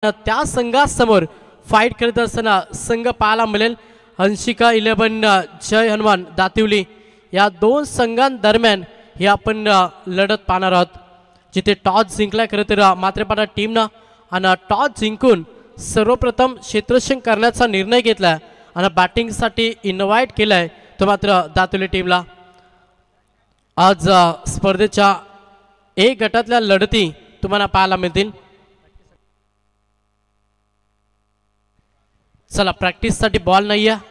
त्या संघासमोर फाईट करत असताना संघ पाहायला मिळेल. हंसिका 11 जय हनुमान दातिवली या दोन संघांदरम्यान हे आपण लढत पाहणार आहोत. जिथे टॉस जिंकलाय खरं तर मात्रेपाडा टीमनं आणि टॉस जिंकून सर्वप्रथम क्षेत्ररक्षण करण्याचा निर्णय घेतलाय आणि बॅटिंगसाठी इन्व्हाइट केलाय तो मात्र दातिवली टीमला. आज स्पर्धेच्या ए गटातल्या लढती तुम्हाला पाहायला मिळतील. चला प्रॅक्टिससाठी बॉल नाही आहे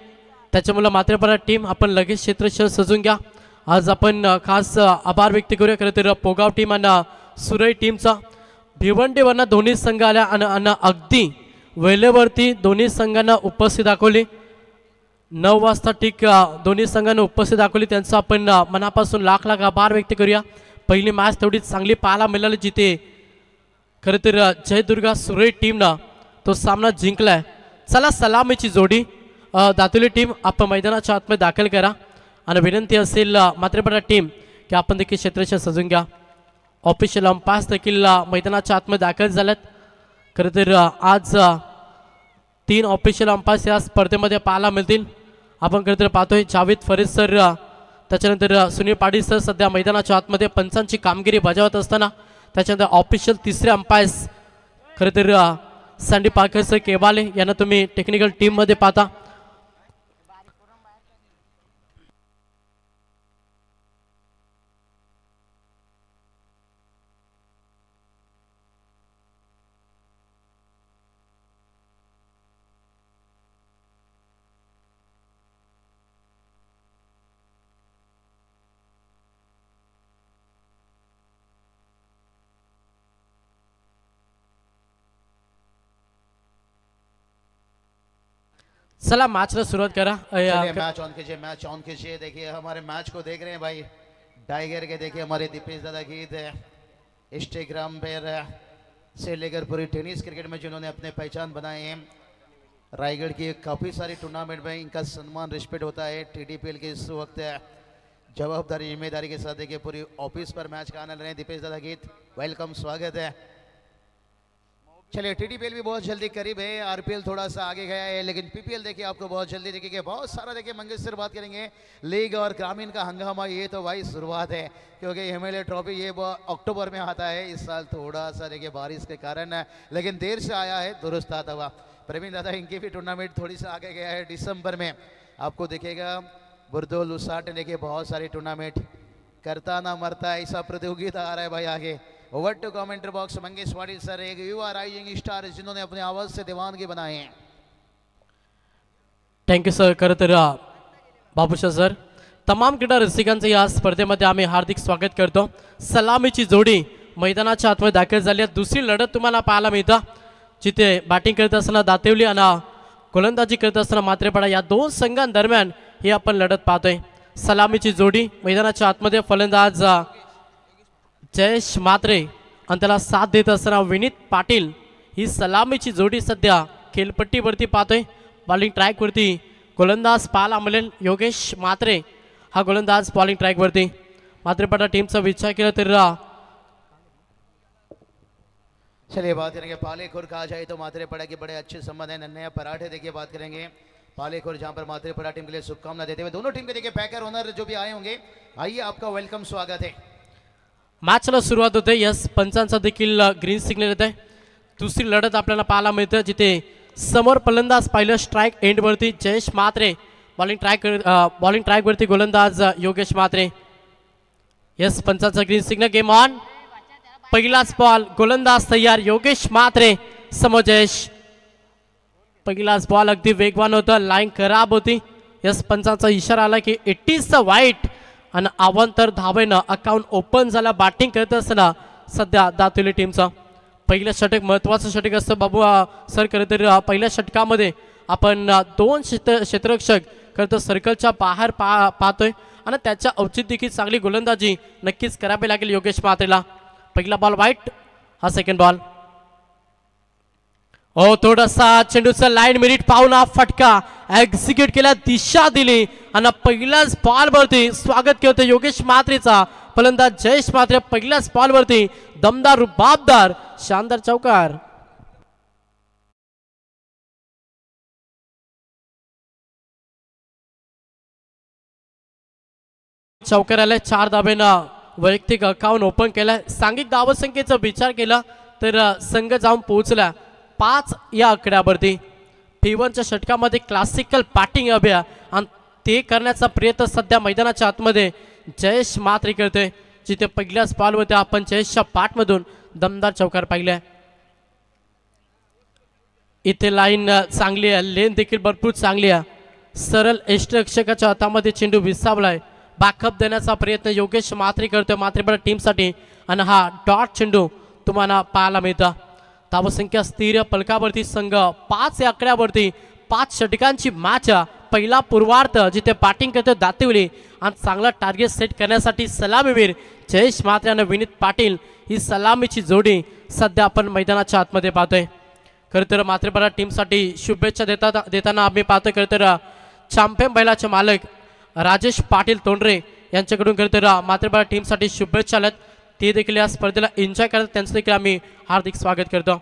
त्याच्यामुळे मात्रेपाडा टीम आपण लगेच क्षेत्ररक्षण सजून घ्या. आज आपण खास आभार व्यक्त करूया खरं तर पोगाव टीम आणि सुरई टीमचा. भिवंडीवरनं दोन्ही संघ आल्या आणि अगदी वेळेवरती दोन्ही संघांना उपस्थित दाखवली. 9 वाजता ठीक दोन्ही संघांना उपस्थित दाखवली. त्यांचा आपण मनापासून लाख लाख आभार व्यक्त करूया. पहिली मॅच तेवढी चांगली पाहायला मिळाली जिथे खरं तर जयदुर्गा सुरई टीमनं तो सामना जिंकलाय. चला सलामीची जोडी दातिवली टीम आपण मैदानाच्या आतमध्ये दाखल करा आणि विनंती असेल मात्रेपाडा टीम की आपण देखील क्षेत्ररक्षण सजून घ्या. ऑफिशियल अंपायर्स देखील मैदानाच्या आतमध्ये दाखल झाल्यात. खरं तर आज 3 ऑफिशियल अंपायर्स या स्पर्धेमध्ये पाहायला मिळतील. आपण खरं तर पाहतोय जावेद फरीद सर त्याच्यानंतर सुनील पाटील सर सध्या मैदानाच्या आतमध्ये पंचांची कामगिरी बजावत असताना त्याच्यानंतर ऑफिशियल तिसरे अंपायर्स खरं तर सँडी पार्कर सर केवाले यांना तुम्ही टेक्निकल टीममध्ये पाहता. चला मैच शुरुआत करा. मैच ऑन कीजिए. देखिए हमारे मैच को देख रहे हैं भाई टाइगर के. देखिए हमारे दीपेश दादा गीत इंस्टाग्राम पर से लेकर पूरी टेनिस क्रिकेट में जिन्होंने अपने पहचान बनाए हैं. रायगढ़ की काफ़ी सारी टूर्नामेंट में इनका सम्मान रिस्पेक्ट होता है. TDPL के इस वक्त जवाबदारी जिम्मेदारी के साथ देखिए पूरी ऑफिस पर मैच का आनंद रहे. दीपेश दादा गीत वेलकम स्वागत है. चलिए TDPL भी बहुत जल्दी करीब है. RPL थोड़ा सा आगे गया है लेकिन PPL देखिए आपको बहुत जल्दी देखेंगे. बहुत सारा देखिए मंगेश सर बात करेंगे लीग और ग्रामीण का हंगामा. ये तो भाई शुरुआत है क्योंकि MLA ट्रॉफी ये अक्टूबर में आता है. इस साल थोड़ा सा देखिए बारिश के कारण लेकिन देर से आया है. दुरुस्त आता हुआ प्रवीण दादा इनकी भी टूर्नामेंट थोड़ी सा आगे गया है. दिसंबर में आपको देखेगा बुरदोल उसाट देखिए बहुत सारी टूर्नामेंट करता ना मरता ऐसा प्रतियोगिता आ रहा है भाई आगे. Over to commentary box Mangesh Patil sir एक युवा राइजिंग स्टार जिन्होंने अपनी आवाज से दीवानगी बनाए हैं. Thank you sir. खरं तर बाबूशा सर तमाम क्रीडा रसिकांचं या स्पर्धेमध्ये आम्ही हार्दिक स्वागत करतो. सलामीची जोडी मैदानाच्या आतमध्ये दाखल झाली आहे. दुसरी लढत तुम्हाला पाहायला मिळतं जिथे बॅटिंग करत असताना दातिवली आणि गोलंदाजी करत असताना मात्रेपाडा या दोन संघांदरम्यान ही आपण लढत पाहतोय. सलामीची जोडी मैदानाच्या आतमध्ये फलंदाज जयेश मात्रे आणि त्याला साथ देत असताना विनीत पाटील ही सलामीची जोडी सध्या खेळपट्टीवरती पाहतोय. बॉलिंग ट्रॅकवरती गोलंदाज पाहायला मिळेल योगेश मात्रे हा गोलंदाज बॉलिंग ट्रॅकवरती. मात्रेपाडा टीमचा विचार केला तर चलिए बात करेंगे पालेखुर कहा जाए तो मात्रेपाड़ा के बड़े अच्छे संबंध है. नन्हे पराठे देखिए बात करेंगे पालेखुर जहां पर मात्रेपाड़ा टीम के लिए शुभकामना देते हुए दोनों टीम के देखिए पैकर ओनर जो भी आए होंगे आइए आपका वेलकम स्वागत है. मॅचला सुरुवात होते. यस पंचांचा देखील ग्रीन सिग्नल येत आहे. दुसरी लढत आपल्याला पाहायला मिळतं जिथे समोर फलंदाज पहिलं स्ट्राईक एंडवरती जयेश मात्रे बॉलिंग ट्रॅकवरती गोलंदाज योगेश मात्रे. यस पंचांचा ग्रीन सिग्नल गेम ऑन. पहिलाच बॉल गोलंदाज तयार योगेश मात्रे समोर जयेश. पहिलाच बॉल अगदी वेगवान होता. लाईन खराब होती. यस पंचांचा इशारा आला की 80 वाईट आणि अवांतर धावेनं अकाउंट ओपन झाला. बॅटिंग करत असताना सध्या दातिवली टीमचा पहिलं षटक महत्त्वाचं षटक असतं बाबू सर. खरं तर पहिल्या षटकामध्ये आपण 2 क्षेत्ररक्षक खरं तर सर्कलच्या बाहेर पाहतोय आणि त्याच्या औचित्यदेखील चांगली गोलंदाजी नक्कीच करावी लागेल योगेश मात्रेला. पहिला बॉल वाईट हा सेकंड बॉल. थोडासा चेंडूचा लाईन मिनिट पाहून फटका एक्झिक्यूट केला. दिशा दिली आणि पहिल्याच बॉलवरती स्वागत केलं योगेश मात्रेचा. फलंदाज जयेश मात्रे. पहिल्याच बॉलवरती दमदार रुबाबदार शानदार चौकार. चौकार आलाय 4 धाब्यानं वैयक्तिक अकाउंट ओपन केलाय. सांघिक धावसंख्येचा विचार केला तर संघ जाऊन पोहोचला 5 या आकड्यावरती. P1च्या षटकामध्ये क्लासिकल बॅटिंग अभ्या आणि ते करण्याचा प्रयत्न सध्या मैदानाच्या आतमध्ये जयेश मात्रे करतोय. जिथे पहिल्याच बॉलवरती आपण जयेशच्या पाठमधून दमदार चौकार पाहिलाय. इथे लाईन चांगली आहे, लेन देखील भरपूर चांगली आहे. सरळ यष्टिरक्षकाच्या हातामध्ये चेंडू विसावलाय. बॅकअप देण्याचा प्रयत्न योगेश मात्रे करतोय मात्रेपडा टीमसाठी आणि हा डॉट चेंडू तुम्हाला पाहायला मिळतं. धावसंख्या स्थिर पलकावरती संघ 5 या आकड्यावरती 5 षटकांची मॅच. पहिला पूर्वार्ध जिथे बॅटिंग करतोय दातिवली आणि चांगला टार्गेट सेट करण्यासाठी सलामीवीर जयेश मात्रे आणि विनीत पाटील ही सलामीची जोडी सध्या आपण मैदानाच्या आतमध्ये पाहतोय. खरं तर मात्रेपडा टीमसाठी शुभेच्छा देताना आम्ही पाहतोय. खरं तर चॅम्पियन बैलाचे मालक राजेश पाटील तोंडरे यांच्याकडून खरं तर मात्रेपडा टीमसाठी शुभेच्छा आल्यात. ते देखील या स्पर्धेला एन्जॉय करतात, त्यांचं देखील आम्ही हार्दिक स्वागत करतो.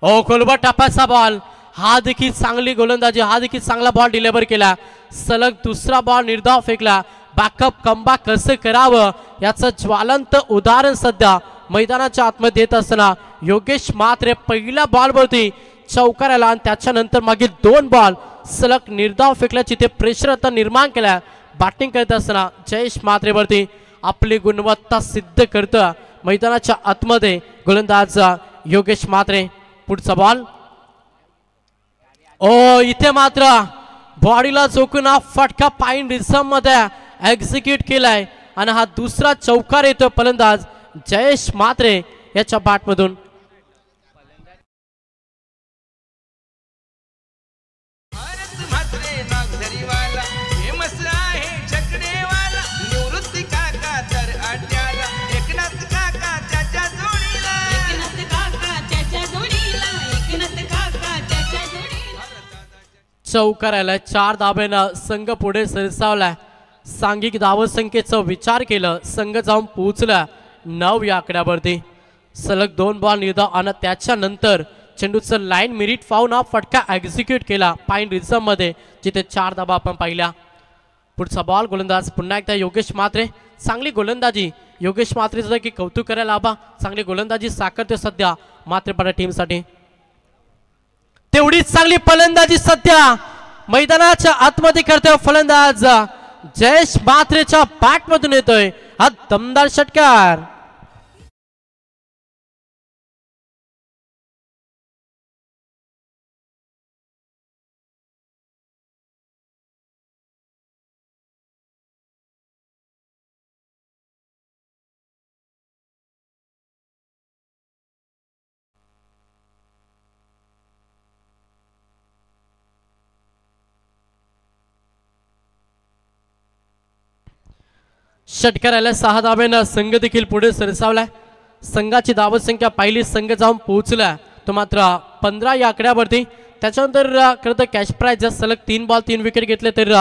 ओ खोलबट टापाचा बॉल, हा देखील चांगली गोलंदाजी, हा देखील चांगला बॉल डिलिव्हर केला. सलग दुसरा बॉल निर्धाव फेकला. बॅकअप कमबॅक कसं करावं याचं ज्वलंत उदाहरण सध्या मैदानाच्या आतमध्ये येत असताना योगेश मात्रे पहिल्या बॉलवरती चौकार आला आणि त्याच्यानंतर मागील 2 बॉल सलग निर्धाव फेकल्याची ते प्रेशर आता निर्माण केला. बॅटिंग करत असताना जयेश मात्रेवरती आपली गुणवत्ता सिद्ध करतं मैदानाच्या आतमध्ये गोलंदाज योगेश मात्रे. पुढचा बॉल, ओ इथे मात्र बॉडीला चोकून हा फटका पाईन रिझम मध्ये एक्झिक्यूट केलाय आणि हा दुसरा चौकार येतो फलंदाज जयेश मात्रे याच्या बॅटमधून. चौकार आलाय. 4 धाब्यानं संघ पुढे सरसावलाय. सांघिक धावसंख्येचा विचार केलं संघ जाऊन पोहोचला 9 या आकड्यावरती. सलग 2 बॉल निर्धाव आणि त्याच्यानंतर चेंडूचं लाईन मिरिट पाहून हा फटका एक्झिक्यूट केला पाईन रिझम मध्ये, जिथे 4 धाबा आपण पाहिल्या. पुढचा बॉल, गोलंदाज पुन्हा एकदा योगेश मात्रे. चांगली गोलंदाजी योगेश मात्रेचं की कौतुक करायला हवा. चांगली गोलंदाजी साकारते सध्या मात्रेपडा टीमसाठी. तेवढीच चांगली फलंदाजी सध्या मैदानाच्या आतमध्ये करतोय फलंदाज जयेश मात्रेच्या बॅटमधून येतोय हा दमदार षटकार. षटकार आल्या. 6 धाब्यानं संघ देखील पुढे सरसावलाय. संघाची धावसंख्या पाहिली संघ जाऊन पोहोचला तो मात्र 15 या आकड्यावरती. त्याच्यानंतर खरं तर कॅश प्राइज सलग 3 बॉल 3 विकेट घेतले तर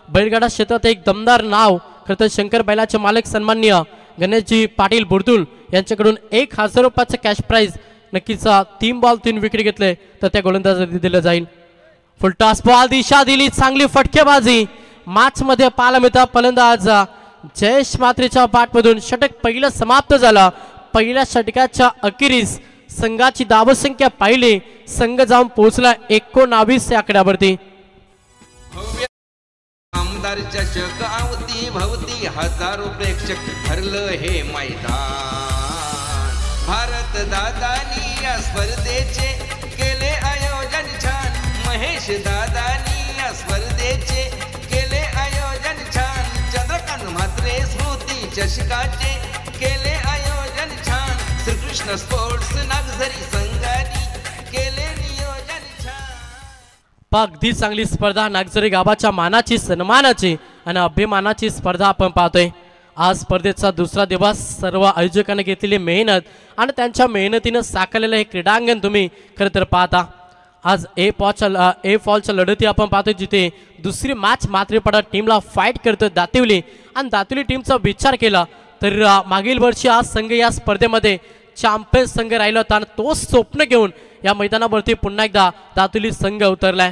बैलगाडा क्षेत्रात एक दमदार नाव खरं तर शंकर बैलाचे मालक सन्माननीय गणेशजी पाटील बुरदुल यांच्याकडून 1000 रुपयाचं कॅश प्राइज नक्कीच 3 बॉल 3 विकेट घेतले तर त्या गोलंदाजाला दिलं जाईल. फुलटॉस बॉल, दिशा दिली, चांगली फटकेबाजी मॅच मध्ये पाहायला मिळतं. फलंदाज जयेश मात्रेच्या बॅटमधून षटक पहिलं समाप्त झालं. पहिल्या षटकाच्या अखेरीस संघाची धावसंख्या पाहिली संघ जाऊन पोहोचला 19 या आकड्यावरती. आमदार चषक आवती भवती हजारो प्रेक्षक भरलं हे मैदान. भारत दादानी या स्पर्धेचे केले आयोजन छान. महेश दादानी या स्पर्धेचे केले आयोजन छान. चंद्रकांत म्हात्रे स्मृती चषकाचे केले आयोजन छान. श्रीकृष्ण स्पोर्ट्स नागझरी संघानी केले नियोजन छान. अगदी चांगली स्पर्धा नागझरी गावाच्या मानाची, सन्मानाची आणि अभिमानाची स्पर्धा आपण पाहतोय. आज स्पर्धेचा दुसरा दिवस. सर्व आयोजकांनी घेतलेली मेहनत आणि त्यांच्या मेहनतीनं साकारलेलं हे क्रीडांगण तुम्ही खरं तर पाहता. आज ए फॉलच्या लढती आपण पाहतोय जिथे दुसरी मॅच मात्रेपडा टीमला फाईट करतोय दातिवली. आणि दातिवली टीमचा विचार केला तर मागील वर्षी आज संघ या स्पर्धेमध्ये चॅम्पियन संघ राहिला होता आणि तो स्वप्न घेऊन या मैदानावरती पुन्हा एकदा दातिवली संघ उतरलाय.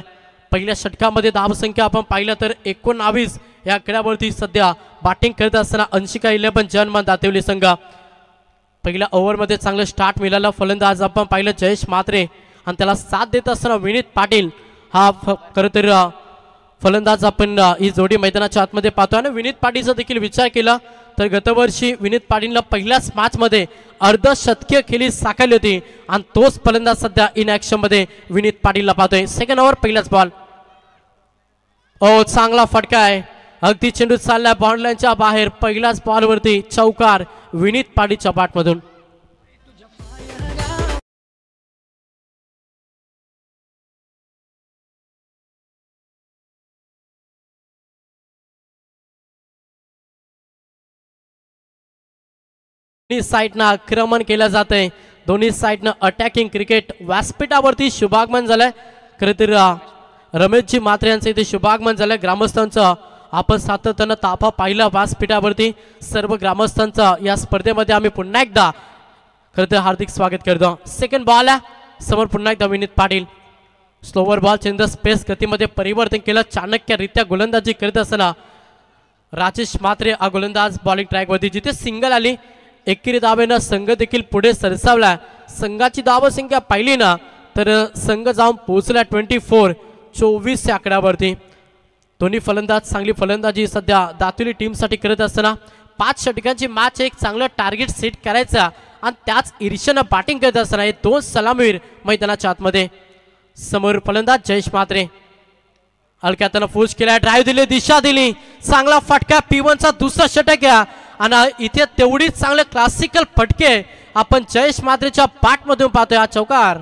पहिल्या षटकामध्ये धावसंख्या आपण पाहिलं तर 19 या खेळावरती सध्या बॅटिंग करत असताना अंशिका 11 जन्म दातेवली संघ पहिल्या ओव्हरमध्ये चांगलं स्टार्ट मिळालं. फलंदाज आपण पाहिलं जयेश म्हात्रे आणि त्याला साथ देत असताना विनीत पाटील हा खरं तर फलंदाज आपण ही जोडी मैदानाच्या आतमध्ये पाहतो. आणि विनीत पाटीलचा देखील विचार केला तर गतवर्षी विनीत पाटीलला पहिल्याच मॅचमध्ये अर्धशतकीय खेळी साकारली होती आणि तोच फलंदाज सध्या इन ॲक्शनमध्ये विनीत पाटीलला पाहतोय. सेकंड ओव्हर पहिलाच बॉल. चांगला फटका आहे. अगदी चेंडू चाललाय बाउंड्रीच्या बाहेर. पहिल्याच बॉलवरती चौकार विनीत पाटीलच्या बॅटमधून. साईडनं आक्रमण केलं जातंय. दोन्ही साईडनं अटॅकिंग क्रिकेट व्यासपीठावरती शुभागमन झालंय. खरं तर रमेशजी म्हात्रे यांचं इथे शुभागमन झालंय. ग्रामस्थांचं आपण सातत्यानं ताफा पाहिला व्यासपीठावरती. सर्व ग्रामस्थांचं या स्पर्धेमध्ये आम्ही पुन्हा एकदा खरं तर हार्दिक स्वागत करतो. सेकंड बॉल आहे समोर पुन्हा एकदा Vineet Patil. Slower ball change स्पेस गतीमध्ये परिवर्तन केलं. चाणक्यरित्या गोलंदाजी करत असताना राजेश म्हात्रे हा गोलंदाज बॉलिंग ट्रॅकवरती. जिथे सिंगल आली एकेरी धावेनं संघ देखील पुढे सरसावला. संघाची धावसंख्या पाहिली ना तर संघ जाऊन पोहोचला 24 या आकड्यावरती. दोन्ही फलंदाज चांगली फलंदाजी सध्या दातुली टीमसाठी करत असताना 5 षटकांची मॅच एक चांगलं टार्गेट सेट करायचा आणि त्याच ईर्ष्यानं बॅटिंग करत असताना हे 2 सलामीवीर मैदानाच्या आतमध्ये. समोर फलंदाज जयेश म्हात्रे हलक्यातनं फुश केला. ड्राईव्ह दिली दिशा दिली. चांगला फटका P1चा दुसरा षटक आहे आणि इथे तेवढीच चांगले क्लासिकल फटके आपण जयेश म्हात्रेच्या बॅटमधून पाहतोय. हा चौकार.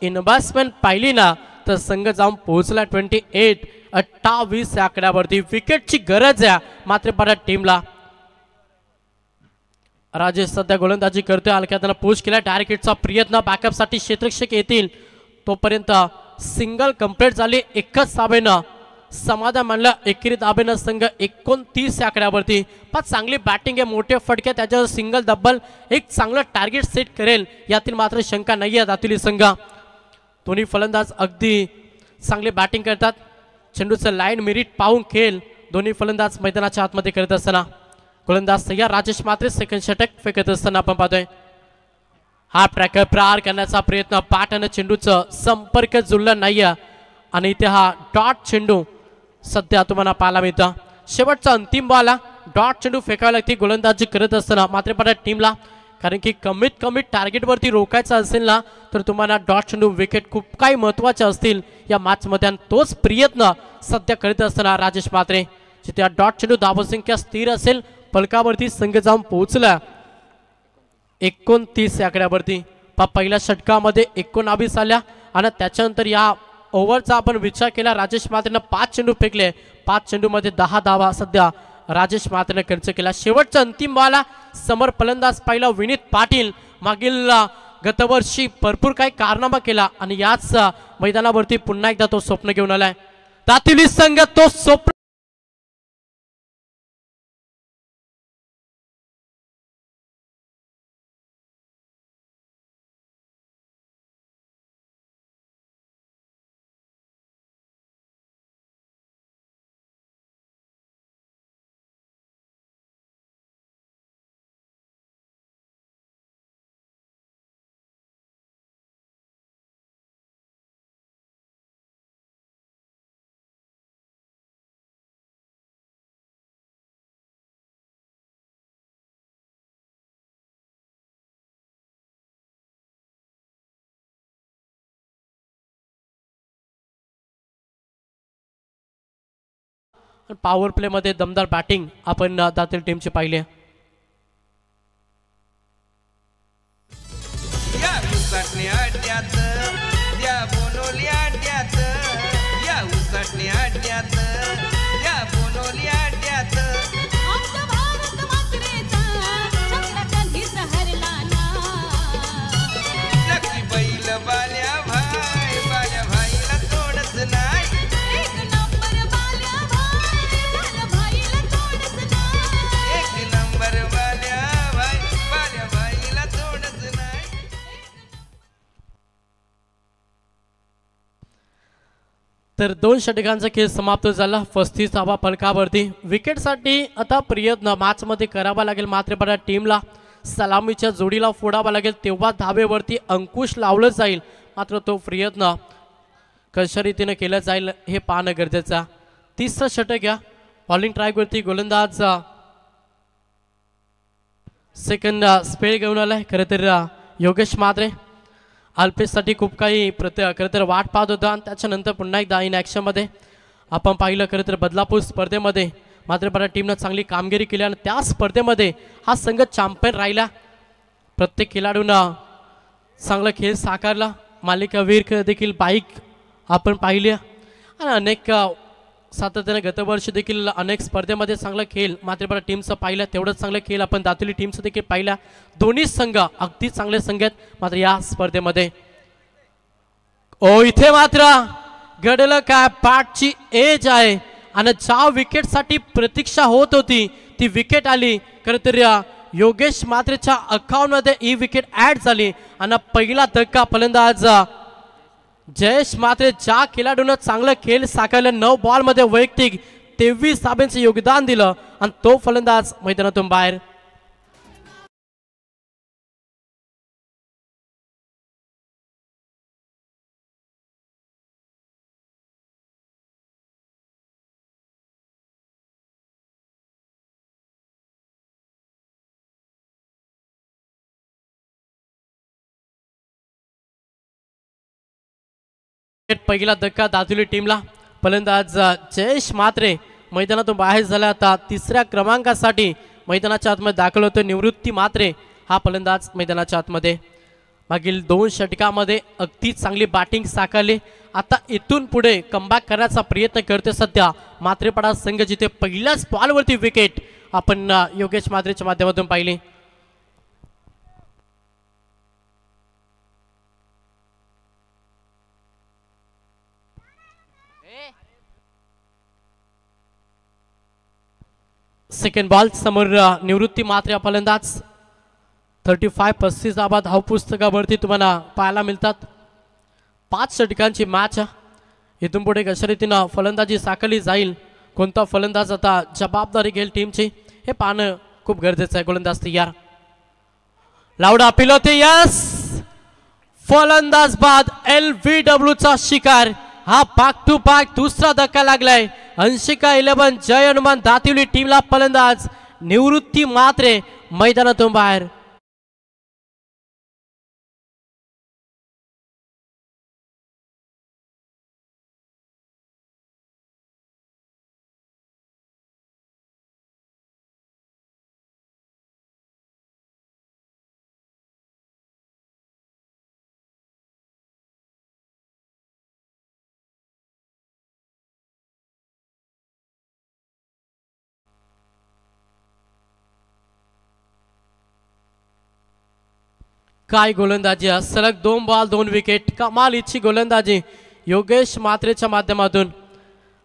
इन्व्हेस्टमेंट पाहिली ना तर संघ जाऊन पोहोचला 28 या आकड्यावरती. विकेटची गरज आहे मात्र परत टीमला. राजेश सध्या गोलंदाजी करतोय. हलक्यात पुश केला. डायरेक्ट हिटचा प्रयत्न बॅकअपसाठी क्षेत्ररक्षक येतील तोपर्यंत सिंगल कंप्लीट झाली. एकच धावेनं समाधान मानलं. एकेरी धावेनं संघ 29 या आकड्यावरती. पण चांगली बॅटिंग आहे. मोठे फटके त्याच्यावर सिंगल डबल एक चांगलं टार्गेट सेट करेल यातील मात्र शंका नाही आहे दातुली संघ. दोन्ही फलंदाज अगदी चांगली बॅटिंग करतात. चेंडूचं लाईन मेरिट पाहून खेळ दोन्ही फलंदाज मैदानाच्या आतमध्ये करत असताना गोलंदाज तयार. राजेश म्हात्रे सेकंड षटक फेकत असताना आपण पाहतोय. हा ट्रॅकर प्रहार करण्याचा प्रयत्न. पाठानं चेंडूचं संपर्क जुळला नाहीये आणि इथे हा डॉट चेंडू सध्या तुम्हाला पाहायला मिळतं. शेवटचा अंतिम बॉल डॉट चेंडू फेकावी लागते गोलंदाजी करत असताना मात्र परत टीमला. कारण की कमीत कमी टार्गेटवरती रोखायचं असेल ना तर तुम्हाला डॉट चेंडू विकेट खूप काही महत्त्वाचे असतील या मॅचमध्ये. आणि तोच प्रयत्न सध्या करत असताना राजेश म्हात्रे. जिथे डॉट चेंडू धावसंख्या स्थिर असेल फलकावरती संघ जाऊन पोहोचला 29 या आकड्यावरती. पहिल्या षटकामध्ये 19 आल्या आणि त्याच्यानंतर या ओव्हरचा आपण विचार केला राजेश म्हात्रेनं 5 चेंडू फेकले. 5 चेंडूमध्ये 10 धावा सध्या राजेश म्हात्रेनं खर्च केला. शेवटचा अंतिम बॉल समोर फलंदाज पाहिला विनीत पाटील. मागील गतवर्षी भरपूर काही कारनामा केला आणि याच मैदानावरती पुन्हा एकदा तो स्वप्न घेऊन आलाय. दातुली संघ तो स्वप्न पॉवर प्ले मध्ये दमदार बॅटिंग आपण दातील टीमची पाहिली. या उसटण्या अड्ड्यात या बोनोली अड्ड्यात या उसटण्या अड्ड्यात या बोनोली अड्ड्यात आमचा भारत मात्रेचा चंद्र कधी सहरला ना. नक्की बैल बाल्या भाईला थोडस तर 2 षटकांचा खेळ समाप्त झाला. 35 धावा फलकावरती. विकेटसाठी आता प्रयत्न मॅचमध्ये करावा लागेल. मात्र पण टीमला सलामीच्या जोडीला फोडावा लागेल, तेव्हा धावेवरती अंकुश लावलं जाईल. मात्र तो प्रयत्न कशा रीतीने केला जाईल हे पाहणं गरजेचं. तिसरं षटक या बॉलिंग ट्रॅकवरती गोलंदाज सेकंड स्पेल घेऊन आलाय. खरं तर योगेश मात्रे अल्पेशसाठी खूप काही खरं तर वाट पाहत होता आणि त्याच्यानंतर पुन्हा एकदा इन ॲक्शनमध्ये आपण पाहिलं. खरं तर बदलापूर स्पर्धेमध्ये मात्र बऱ्या टीमनं चांगली कामगिरी केली आणि त्या स्पर्धेमध्ये हा संघ चॅम्पियन राहिला. प्रत्येक खेळाडूंना चांगला खेळ साकारला. मालिकावीर देखील बाईक आपण पाहिली आणि अनेक सातत्याने गतवर्ष देखील अनेक स्पर्धेमध्ये चांगला खेळ मात्र बऱ्या टीमचं पाहिलं. तेवढंच चांगलं खेळ आपण दातुली टीमचं देखील पाहिलं. दोन्ही संघ अगदी चांगले संघ आहेत मात्र या स्पर्धेमध्ये. इथे मात्र घडलं काय, पाठची एज आहे आणि ज्या विकेटसाठी प्रतीक्षा होत होती ती विकेट आली. खरं तर योगेश मात्रेच्या अकाउंटमध्ये ही विकेट ऍड झाली आणि पहिला धक्का फलंदाज जयेश मात्रे ज्या खेळाडूनं चांगला खेळ साकारला, 9 बॉलमध्ये वैयक्तिक 23 धाब्यांचं योगदान दिलं आणि तो फलंदाज मैदानातून बाहेर. पहिला धक्का दादुली टीमला. फलंदाज जयेश मात्रे मैदानातून बाहेर झाला. आता तिसऱ्या क्रमांकासाठी मैदानाच्या आतमध्ये दाखल होतो निवृत्ती मात्रे हा फलंदाज मैदानाच्या आतमध्ये. मागील 2 षटकामध्ये अगदी चांगली बॅटिंग साकारली. आता इथून पुढे कमबॅक करण्याचा प्रयत्न करते सध्या मात्रेपाडा संघ, जिथे पहिल्याच बॉलवरती विकेट आपण योगेश मात्रेच्या माध्यमातून पाहिली. सेकंड बॉल समोर निवृत्ती मात्रे फलंदाज. 35 धावा धावपुस्तकावरती तुम्हाला पाहायला मिळतात. 5 षटकांची मॅच. इथून पुढे कशा रीतीनं फलंदाजी साकारली जाईल, कोणता फलंदाज आता जबाबदारी घेईल टीमची हे पाहणं खूप गरजेचं आहे. गोलंदाज तयार, लावडा अपील होते. यस, फलंदाज बाद LBW चा शिकार. हा बॅक टू बॅक दुसरा धक्का लागलाय. अंशिका 11 जय हनुमान दातिवली टीमला फलंदाज निवृत्ती मात्रे मैदानातून बाहेर. काय गोलंदाजी, सलग 2 बॉल 2 विकेट. कमालीची गोलंदाजी योगेश मात्रेच्या माध्यमातून.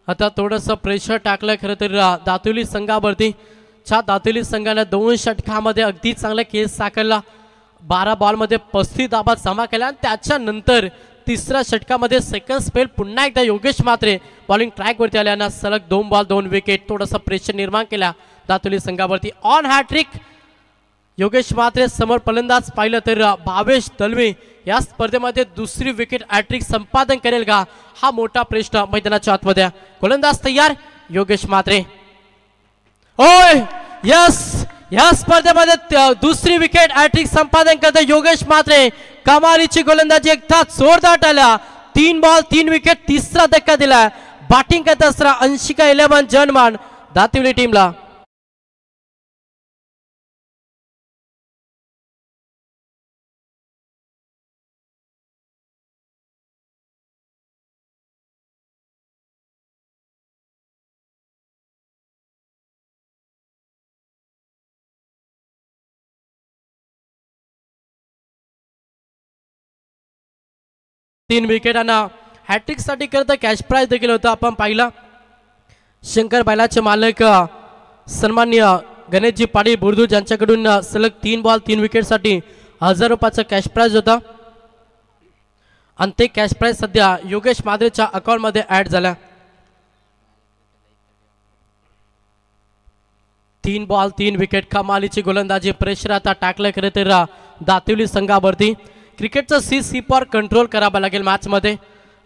आता थोडंसं प्रेशर टाकलं खरं तर दातुली संघावरती. दातुली संघाने 2 षटकामध्ये अगदी चांगला खेळ साकारला. 12 बॉलमध्ये 35 धावा जमा केल्या आणि त्याच्यानंतर तिसऱ्या षटकामध्ये सेकंड स्पेल पुन्हा एकदा योगेश मात्रे बॉलिंग ट्रॅकवरती आल्यानं सलग 2 बॉल 2 विकेट. थोडंसं प्रेशर निर्माण केला दातुली संघावरती. ऑन हॅट्रिक योगेश मात्रे समोर फलंदाज पाहिलं तर भावेश दलवे या स्पर्धेमध्ये दुसरी विकेट हॅट्रिक संपादन करेल का, हा मोठा प्रश्न मैदानाच्या आतमध्ये. गोलंदाज तयार योगेश मात्रे. यस, या स्पर्धेमध्ये दुसरी विकेट हॅट्रिक संपादन करते योगेश मात्रे. कमालीची गोलंदाजी एकदा जोरदार आल्या. 3 बॉल 3 विकेट. तिसरा धक्का दिला. बॅटिंग करत असताना अंशिका 11 जनमान दातिवली टीमला. तीन विकेटांना हॅट्रिक साठी करता कॅश प्राइज देखील होता. आपण पाहिला शंकर बैलाचे मालक सन्माननीय गणेशजी पाटील बुर्दूज यांच्याकडून सलग 3 बॉल 3 विकेट साठी 1000 रुपयाचा कॅश प्राइज होता. आणि ते कॅश प्राइज सध्या योगेश माद्रेच्या अकाउंटमध्ये ऍड झाल्या. 3 बॉल 3 विकेट कमालीची गोलंदाजी प्रेशर आता टाकलं खरं तर दातिवली संघावरती. क्रिकेटचं सी पॉर कंट्रोल करावं लागेल मॅचमध्ये.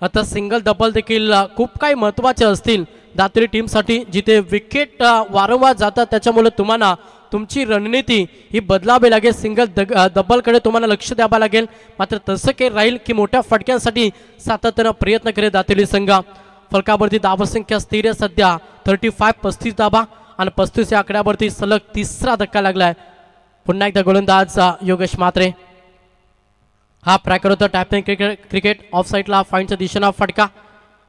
आता सिंगल डबल देखील खूप काही महत्त्वाचे असतील दातिवली टीमसाठी, जिथे विकेट वारंवार जातात त्याच्यामुळे तुम्हाला तुमची रणनीती ही बदलावी लागेल. सिंगल डबलकडे तुम्हाला लक्ष द्यावं लागेल. मात्र तसं काही राहील की मोठ्या फटक्यांसाठी सातत्यानं प्रयत्न करेल दातिवली संघ. फलकावरती धावसंख्या स्थिर आहे सध्या 35 35 धावा आणि 35 या आकड्यावरती सलग तिसरा धक्का लागलाय. पुन्हा एकदा गोलंदाज योगेश म्हात्रे. हा प्रॅकर होता टॅपिंग क्रिकेट. ऑफ साईडला फाईनच्या दिशेनं फटका,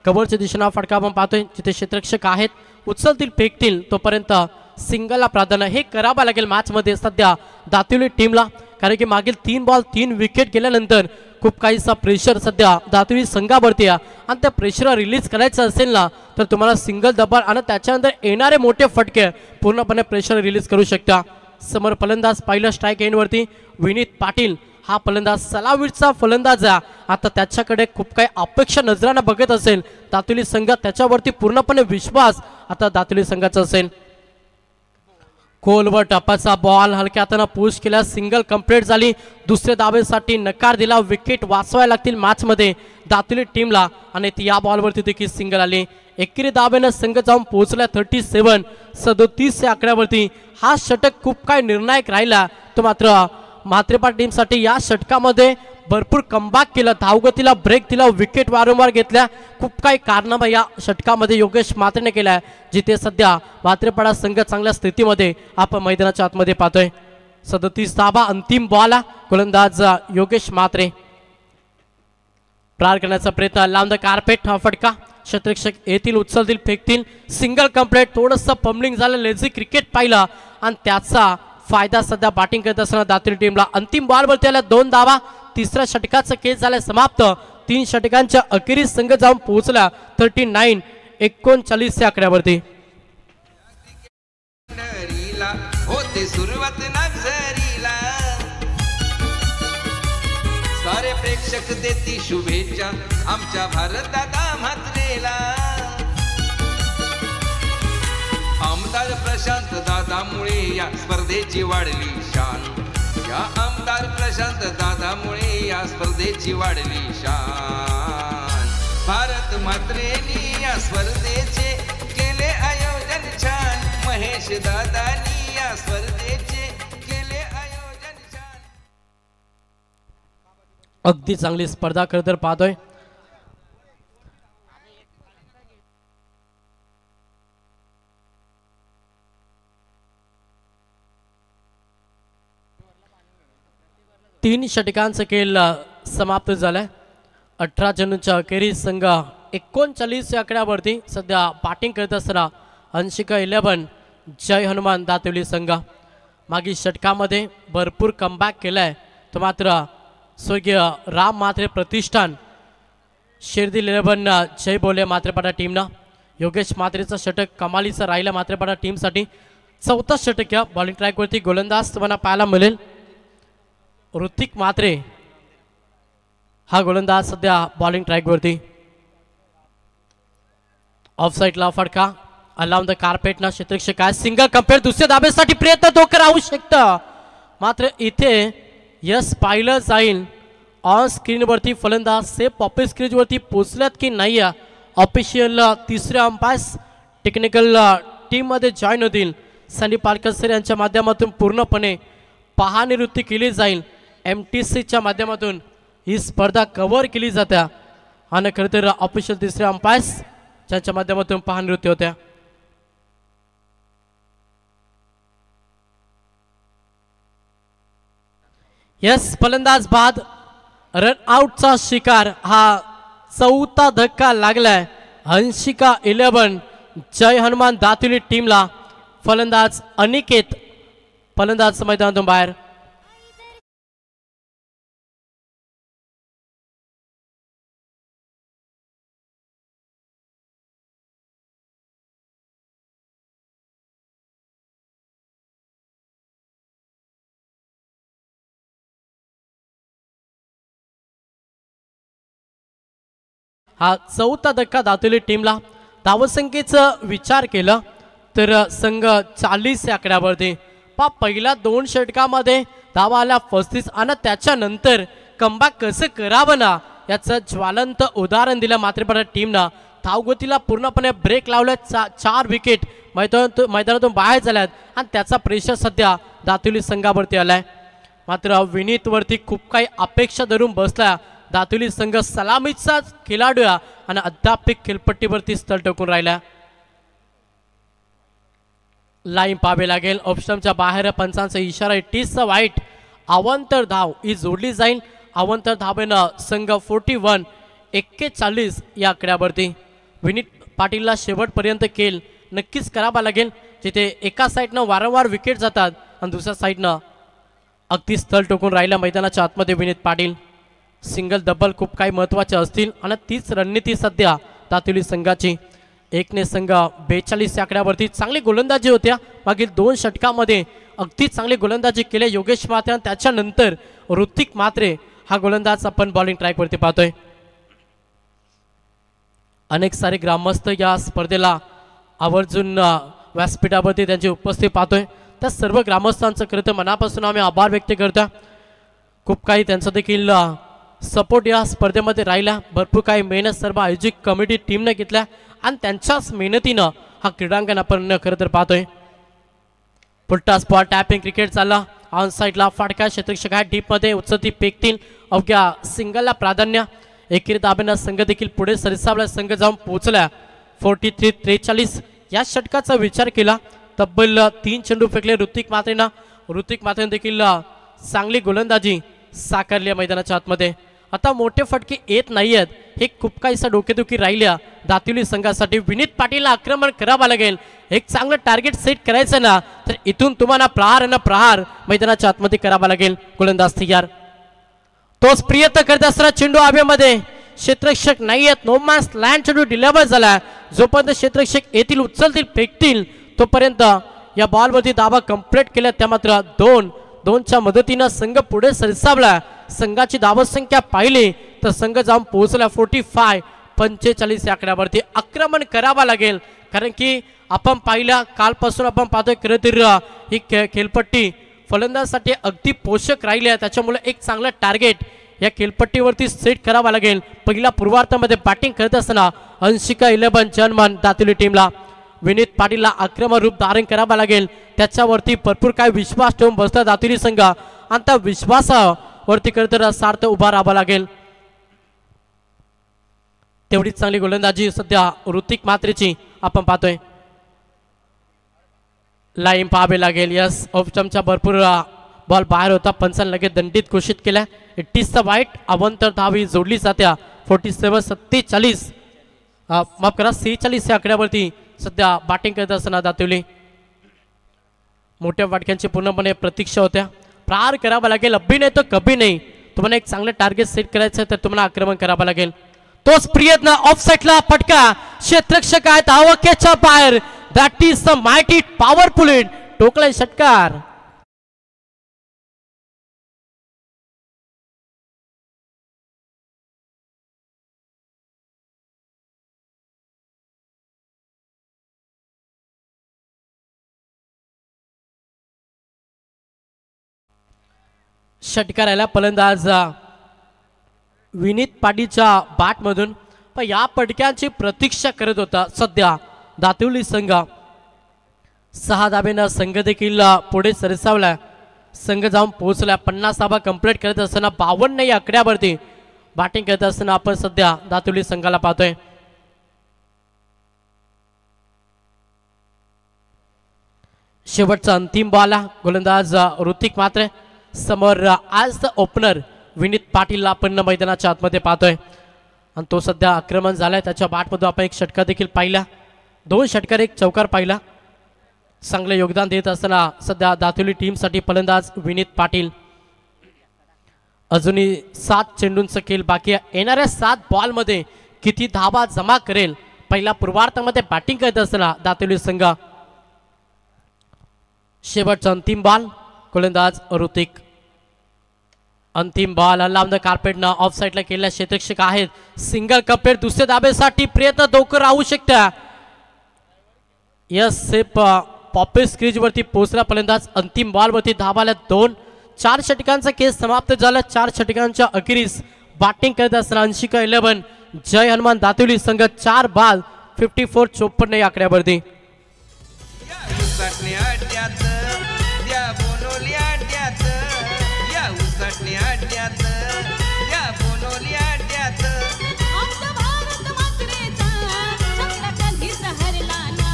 कव्हरच्या दिशेनं फटका आपण पाहतोय. जिथे क्षेत्ररक्षक आहेत उचलतील फेकतील तोपर्यंत सिंगलला प्राधान्य हे करावं लागेल मॅचमध्ये सध्या दातिवली टीमला. कारण की मागील 3 बॉल 3 विकेट गेल्यानंतर खूप काहीसा प्रेशर सध्या दातिवली संघावरती आहे. आणि त्या प्रेशर रिलीज करायचं असेल ना तर तुम्हाला सिंगल डबल आणि त्याच्यानंतर येणारे मोठे फटके पूर्णपणे प्रेशर रिलीज करू शकता. समोर फलंदाज पहिल्या स्ट्राईक एंडवरती विनीत पाटील. हा फलंदाज सलावीरचा फलंदाज आहे. आता त्याच्याकडे खूप काही अपेक्षा नजरानं बघत असेल दातिवली संघ. त्याच्यावरती पूर्णपणे विश्वास आता दातिवली संघाचा असेल. खोलवर टप्पाचा बॉल हलक्या हातानं पुश केला, सिंगल कंप्लीट झाली. दुसऱ्या धावेसाठी नकार दिला. विकेट वाचवायला लागतील मॅचमध्ये दातिवली टीमला आणि ती या बॉलवरती देखील सिंगल आली. एकेरी धावेनं संघ जाऊन पोहोचला 37 या आकड्यावरती. हा षटक खूप काय निर्णायक राहिला. तो मात्र म्हात्रेपाट टीमसाठी या षटकामध्ये भरपूर कमबॅक केलं, धावगतीला ब्रेक दिला, विकेट वारंवार घेतल्या. खूप काही कारनामा या षटकामध्ये योगेश म्हात्रेने केल्या, जिथे सध्या म्हात्रेपाडा संघ चांगल्या स्थितीमध्ये आपण मैदानाच्या आतमध्ये पाहतोय. 37 धावा अंतिम बॉल. गोलंदाज योगेश म्हात्रे. प्रार करण्याचा प्रयत्न, लांब द कार्पेट. हा फटका क्षेत्ररक्षक येतील, उचलतील, फेकतील. Single complete. थोडंसं पम्बलिंग झालं, लेझी क्रिकेट पाहिलं आणि त्याचा फायदा सध्या बॅटिंग करत असताना दातिवली टीमला. अंतिम बॉलवरती आल्या 2 धावा. तिसऱ्या षटकाचं केस झालं समाप्त. 3 षटकांच्या अखेरीस संघ जाऊन पोहोचला 39 या आकड्यावरती. होते सुरुवात नागझरीला, सारे प्रेक्षक देती शुभेच्छा आमच्या भारतदादा म्हात्रेला. आमदार प्रशांत दादामुळे या स्पर्धेची वाढली शान. या आमदार प्रशांत दादामुळे या स्पर्धेची वाढली शान. भारत म्हात्रेंनी या स्पर्धेचे केले आयोजन छान. महेश दादांनी या स्पर्धेचे केले आयोजन छान. अगदी चांगली स्पर्धा खरं तर पाहतोय. तीन षटकांचा खेळ समाप्त झालाय. 18 चेंडूंच्या अखेरीस संघ 39 या आकड्यावरती सध्या बॅटिंग करत असताना अंशिका 11 जय हनुमान दातिवली संघ. मागील षटकामध्ये भरपूर कमबॅक केलाय. तो मात्र स्वर्गीय राम म्हात्रे प्रतिष्ठान शेरदिल 11 जय बोले म्हात्रेपाडा टीमनं. योगेश म्हात्रेचं षटक कमालीचं राहिलं म्हात्रेपाडा टीमसाठी. 4था षटक या बॉलिंग ट्रॅकवरती गोलंदाज तुम्हाला पाहायला मिळेल ऋतिक म्हात्रे. हा गोलंदाज सध्या बॉलिंग ट्रॅकवरती. ऑफ साईडला फटका, अलाउन द कार्पेटना क्षेत्ररक्षक काय. Single complete. दुसऱ्या धाबेसाठी प्रयत्न धोका राहू शकतं. मात्र इथे यस पाहिलं जाईल. ऑन स्क्रीनवरती फलंदाज सेफ ऑफिस क्रीजवरती पोचल्यात की नाही. ऑफिशियल तिसरे अंपायर्स टेक्निकल टीममध्ये जॉईन होतील. सनी पालकर सर यांच्या माध्यमातून पूर्णपणे पाहणीवृत्ती केली जाईल. MTCच्या माध्यमातून ही स्पर्धा कव्हर केली जात्या आणि खरं तर ऑफिशियल तिसरे अंपायर्स ज्यांच्या माध्यमातून पाहणीवृत्ती होत्या. यस फलंदाज बाद. रन आउटचा शिकार. हा 4था धक्का लागलाय हंशिका 11 जय हनुमान दातिवली टीमला. फलंदाज अनिकेत फलंदाज मैदानातून बाहेर. हा चौथा धक्का दातुली टीमला. धावसंख्येचा विचार केला तर संघ 40 या आकड्यावरती. पहिल्या 2 षटकामध्ये धावा आल्या 35 आणि त्याच्यानंतर कमबॅक कसं करावं ना याचं ज्वलंत उदाहरण दिलं मात्र टीमनं. धावगतीला पूर्णपणे ब्रेक लावले. 4 विकेट मैदानातून बाहेर झाल्यात आणि त्याचा प्रेशर सध्या दातुली संघावरती आलाय. मात्र विनीतवरती खूप काही अपेक्षा धरून बसल्या दातुली संघ. सलामीचा खेळाडू आणि अद्याप खेळपट्टीवरती स्थळ टोकून राहिला. लाईन पाहावे लागेल. ऑप्शनच्या बाहेर पंचांचा इशारा. 30चा वाईट. अवांतर धाव ही जोडली जाईल. अवांतर धावेनं संघ 41 या आकड्यावरती. विनीत पाटीलला शेवटपर्यंत खेळ नक्कीच करावा लागेल. जिथे एका साईडनं वारंवार विकेट जातात आणि दुसऱ्या साईडनं अगदी स्थळ टोकून राहिल्या मैदानाच्या आतमध्ये विनीत पाटील. सिंगल डबल खूप काही महत्त्वाचे असतील आणि तीच रणनीती सध्या दातुली संघाची. एकने संघ 42 या आकड्यावरती. चांगली गोलंदाजी होत्या मागील 2 षटकामध्ये. अगदी चांगली गोलंदाजी केली योगेश म्हात्रे आणि त्याच्यानंतर ऋतिक म्हात्रे हा गोलंदाज आपण बॉलिंग ट्रॅकवरती पाहतोय. अनेक सारे ग्रामस्थ या स्पर्धेला आवर्जून व्यासपीठावरती त्यांची उपस्थिती पाहतोय. त्या सर्व ग्रामस्थांचं खरं तर मनापासून आम्ही आभार व्यक्त करतो. खूप काही त्यांचा देखील सपोर्ट या स्पर्धेमध्ये राहिला. भरपूर काही मेहनत सर्व आयोजित कमिटी टीमने घेतल्या आणि त्यांच्याच मेहनतीनं हा क्रीडांगण आपण खरं तर पाहतोय. पुलटा स्पॉट टॅपिंग क्रिकेट चालला. ऑन साईडला फाटका क्षेत्ररक्षक आहे. डीपमध्ये उचलती फेकतील. अवघ्या सिंगलला प्राधान्य. एकेरी दाब्यानं संघ देखील पुढे सरसावला. संघ जाऊन पोहोचला. 43-43 या षटकाचा विचार केला. तब्बल 3 चेंडू फेकले ऋतिक म्हात्रेनं. ऋतिक म्हात्रेनं देखील चांगली गोलंदाजी साकारली मैदानाच्या आतमध्ये. आता मोठे फटके येत नाही आहेत. हे खूप काहीसा डोकेदुखी राहिल्या दातुली संघासाठी. विनीत पाटीलला आक्रमण करावं लागेल. एक चांगलं टार्गेट सेट करायचं ना तर इथून तुम्हाला प्रहार मैदानाच्या आतमध्ये करावा लागेल. गोलंदाज तयार. तोच प्रयत्न करत असताना चेंडू हवेमध्ये. क्षेत्ररक्षक नाही आहेत. नो मॅन्स लँड चेंडू डिलिव्हर झाला. जोपर्यंत क्षेत्ररक्षक येतील उचलतील फेकतील तोपर्यंत या बॉलवरती दाबा कंप्लीट केला. त्या मात्र 2-2च्या मदतीनं संघ पुढे सरसावला. संघाची धावसंख्या पाहिली तर संघ जाऊन पोहोचला 45 या आकड्यावरती. आक्रमण करावा लागेल कारण की आपण पाहिल्या कालपासून आपण पाहतोय खरं तर ही खेळपट्टी फलंदाजासाठी अगदी पोषक राहिली आहे. त्याच्यामुळे एक चांगलं टार्गेट या खेळपट्टीवरती सेट करावा लागेल. पहिल्या पूर्वार्धामध्ये बॅटिंग करत असताना अंशिका 11 जनमान दातुली टीमला. विनीत पाटीलला आक्रमक रूप धारण करावा लागेल. त्याच्यावरती भरपूर काय विश्वास ठेवून बसला दातुली संघ आणि त्या विश्वासावरती खरं सार्थ उभा राहावा लागेल. तेवढीच चांगली गोलंदाजी सध्या ऋतिक म्हात्रेची आपण पाहतोय. लाईन पाहावे लागेल. यस ऑप्शनच्या भरपूर बॉल बाहेर होता. पंचांनी लगेच दंडित घोषित केला. 30चा वाईट. अवंतर धावी जोडली जात्या. 47-47 माफ करा 46 या आकड्यावरती सध्या बॅटिंग करत असताना दातुली. मोठ्या फटक्यांची पूर्णपणे प्रतीक्षा होत्या. प्रहार करावा लागेल. अभि नाही तर कभी नाही. तुम्हाला एक चांगलं टार्गेट सेट करायचं तर तुम्हाला आक्रमण करावं लागेल. तोच प्रयत्न. ऑफ साईडला फटका. क्षेत्ररक्षक आहेत आवकेच्या बाहेर. That is the mighty powerful hit. टोकलाय षटकार. षटकाराला फलंदाज विनीत पाटीलच्या बॅटमधून. पण या फटक्यांची प्रतीक्षा करत होता सध्या दातुली संघ. 6 धाब्यानं संघ देखील पुढे सरसावला. संघ जाऊन पोहोचला. 50 धाबा कंप्लीट करत असताना 52 या आकड्यावरती बॅटिंग करत असताना आपण सध्या दातुली संघाला पाहतोय. शेवटचा अंतिम बॉल. गोलंदाज ऋतिक म्हात्रे समोर आज द ओपनर विनीत पाटीलला आपण मैदानाच्या आतमध्ये पाहतोय आणि तो सध्या आक्रमण झालाय. त्याच्या बॅटमधून आपण एक षटकार देखील पाहिला. 2 षटकार 1 चौकार पाहिला. चांगले योगदान देत असताना सध्या दातुली टीमसाठी फलंदाज विनीत पाटील. अजूनही 7 चेंडूंचा खेळ बाकी आहे. येणाऱ्या 7 बॉलमध्ये किती धावा जमा करेल पहिल्या पूर्वार्धामध्ये बॅटिंग करत असताना दातुली संघ. शेवटचा अंतिम बॉल. गोलंदाज ऋतिक. अंतिम बॉल अलाउंड द कार्पेटनं ऑफ साईडला केलेल्या क्षेत्ररक्षक आहेत सिंगल कप्लेट दुसऱ्या धाबेसाठी प्रयत्न धोकर राहू शकता यस सेप पॉपेस क्रीज वरती पोहोचला फलंदाज अंतिम बॉल वरती धावाला 2-4 षटकांचा केस समाप्त झाला 4 षटकांच्या अखेरीस बॅटिंग करत असताना अंशिका 11 जय हनुमान दातुली संघ 4 बॉल 54-54 या आकड्यावरती आमचा भारत मात्रेचा चक्र कधीच हरला ना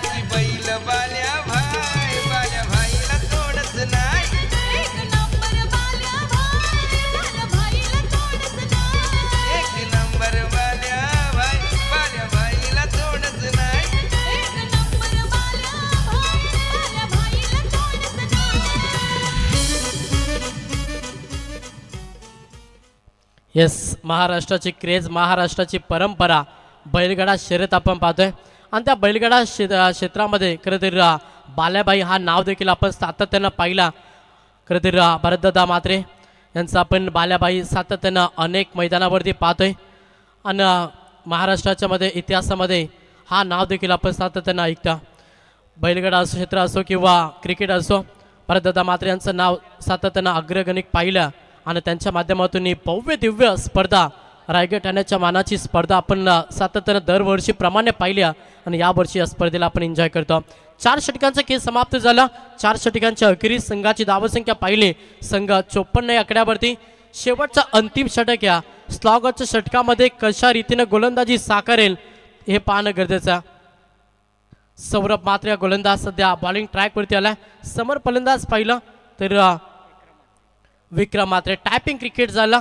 एक नंबर बाल्या भाईला तोडच नाही एक नंबर बाल्या भाईला तोडच नाही येस महाराष्ट्राची क्रेज महाराष्ट्राची परंपरा बैलगाडा शर्यत आपण पाहतोय आणि त्या बैलगाडा क्षेत्रामध्ये खरं तर बाल्याबाई हा नाव देखील आपण सातत्यानं पाहिला खरं तर भरतदादा म्हात्रे यांचं आपण बाल्याबाई सातत्यानं अनेक मैदानावरती पाहतोय आणि महाराष्ट्राच्या मध्ये इतिहासामध्ये हा नाव देखील आपण सातत्यानं ऐकता बैलगाडा क्षेत्र असो किंवा क्रिकेट असो भरतदादा म्हात्रे यांचं नाव सातत्यानं अग्रगणिक पाहिलं आणि त्यांच्या माध्यमातून ही भव्य दिव्य स्पर्धा रायगड ठाण्याच्या मानाची स्पर्धा आपण सातत्यानं दरवर्षीप्रमाणे पाहिल्या आणि यावर्षी या स्पर्धेला आपण एन्जॉय करतो 4 षटकांचा खेळ समाप्त झाला 4 षटकांच्या अखेरीस संघाची धावसंख्या पाहिली संघ 54 या आकड्यावरती शेवटचा अंतिम षटक या स्लॉगरच्या षटकामध्ये कशा रीतीने गोलंदाजी साकारेल हे पाहणं गरजेचं सौरभ म्हात्रे या गोलंदाज सध्या बॉलिंग ट्रॅकवरती आलाय समोर फलंदाज पाहिलं तर विक्रम म्हात्रे टायपिंग क्रिकेट झाला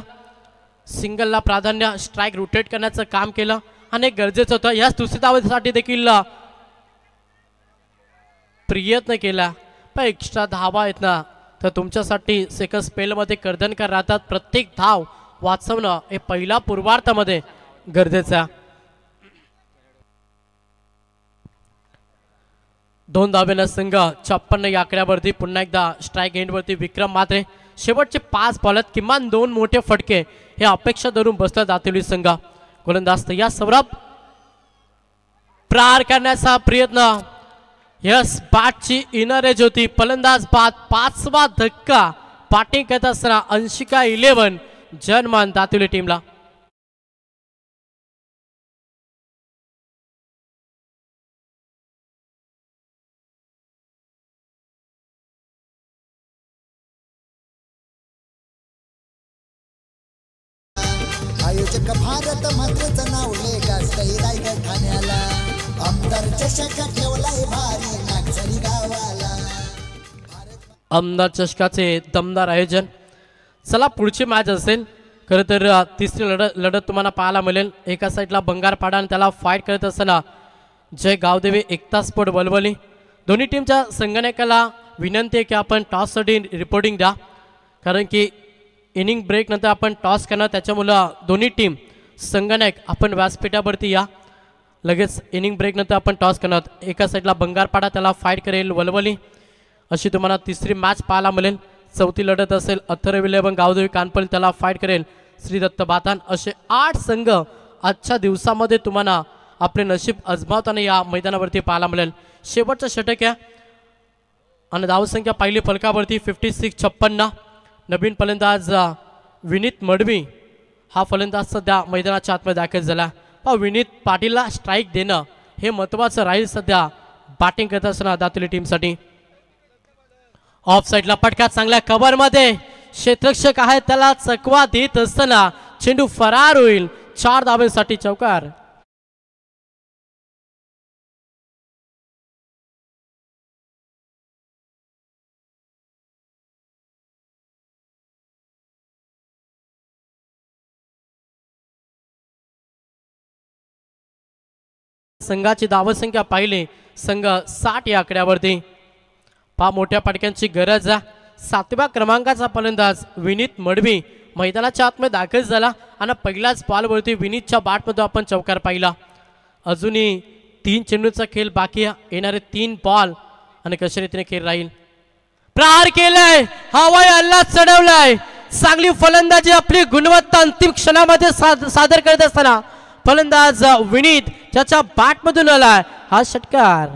सिंगलला प्राधान्य स्ट्राईक रोटेट करण्याचं काम केलं आणि गरजेचं होतं याच दुसऱ्या धावेसाठी देखील प्रयत्न केला पण एक्स्ट्रा धावा आहेत ना तर तुमच्यासाठी सेकंड स्पेलमध्ये कर्दनकर राहतात प्रत्येक धाव वाचवणं हे पहिला पूर्वार्धामध्ये गरजेचं आहे 2 धावेनं संघ 56 या आकड्यावरती पुन्हा एकदा स्ट्राईक एंडवरती विक्रम म्हात्रे शेवटचे 5 बॉलात किमान 2 मोठे फटके हे अपेक्षा धरून बसला दातेली संघ गोलंदाज या सौरभ प्रार करण्याचा प्रयत्न यस बॅटची इनर एज होती फलंदाज बाद 5वा धक्का बॅटिंग करत असताना अंशिका 11 जनमान दातेली टीमला आयोजक भारत मात्रेचं नाव हे गाजतंय रायगड ठाण्याला आमदार चषक ठेवलाय भारी नागझरी गावाला आमदार चषकाचे दमदार आयोजन चला पुढची मॅच असेल खरं तर तिसरी लढत तुम्हाला पाहायला मिळेल एका साईडला बंगारपाडा आणि त्याला फाईट करत असताना जय गावदेवी एकता स्पोर्ट वलवली दोन्ही टीमच्या संगणकाला विनंती आहे की आपण टॉससाठी रिपोर्टिंग द्या कारण की इनिंग ब्रेक नंतर आपण टॉस करणार त्याच्यामुळं दोन्ही टीम संगणक आपण व्यासपीठावरती या लगेच इनिंग ब्रेक नंतर आपण टॉस करणार एका साईडला बंगारपाडा त्याला फाईट करेल वलवली अशी तुम्हाला तिसरी मॅच पाहायला मिळेल चौथी लढत असेल अथर्व 11 गावदेवी कानपल त्याला फाईट करेल श्री दत्त बातान असे 8 संघ आजच्या दिवसामध्ये तुम्हाला आपले नशीब आजमावताना या मैदानावरती पाहायला मिळेल शेवटचं षटक आहे आणि धावसंख्या पहिली फलकावरती 56-56 नवीन फलंदाज विनीत मडवी हा फलंदाज सध्या मैदानाच्या आतमध्ये दाखल झाला विनीत पाटीलला स्ट्राईक देणं हे महत्त्वाचं राहील सध्या बॅटिंग करत असताना दातेली टीमसाठी ऑफ साईडला पटका चांगल्या कव्हरमध्ये क्षेत्ररक्षक आहे त्याला चकवा देत असताना चेंडू फरार होईल 4 धावेसाठी चौकार संघाची धावसंख्या पाहिली संघ 60 या आकड्यावरती मोठ्या फटक्यांची गरज आहे 7व्या क्रमांकाचा फलंदाज विनीत मडवी मैदानाच्या आतमध्ये दाखल झाला आणि पहिल्याच बॉलवरती विनीतच्या बॅटमध्ये आपण चौकार पाहिला अजूनही 3 चेंडूचा खेळ बाकी येणारे 3 बॉल आणि कशा रीतीने खेळ राहील प्रहार केलाय, हवाई हल्ला चढवलाय. चांगली फलंदाजी आपली गुणवत्ता अंतिम क्षणामध्ये सादर करत असताना फलंदाज विनीत ज्याच्या बॅटमधून आलाय हा षटकार.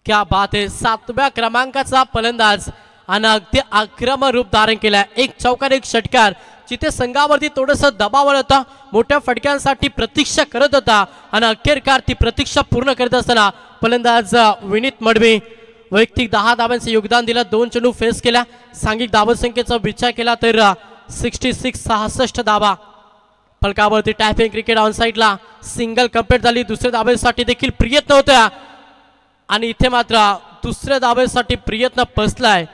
क्या बात आहे. 7व्या क्रमांकाचा फलंदाज आणि अगदी आक्रमक रूप धारण केलाय. एक चौकार एक षटकार. जिथे संघावरती थोडस दबाव होता, मोठ्या फटक्यांसाठी प्रतीक्षा करत होता आणि अखेरकार ती प्रतीक्षा पूर्ण करत असताना फलंदाज विनीत मडवी वैयक्तिक 10 धावांचे योगदान दिलं. 2 चेंडू फेस केला. सांघिक धावसंख्येचा विचार केला तर 66 धावा. फलकावरती टॅपिंग क्रिकेट ऑन साईडला सिंगल कंप्लीट झाली. दुसऱ्या धावेसाठी देखील प्रयत्न होता आणि इथे मात्र दुसऱ्या धावेसाठी प्रयत्न फसलाय.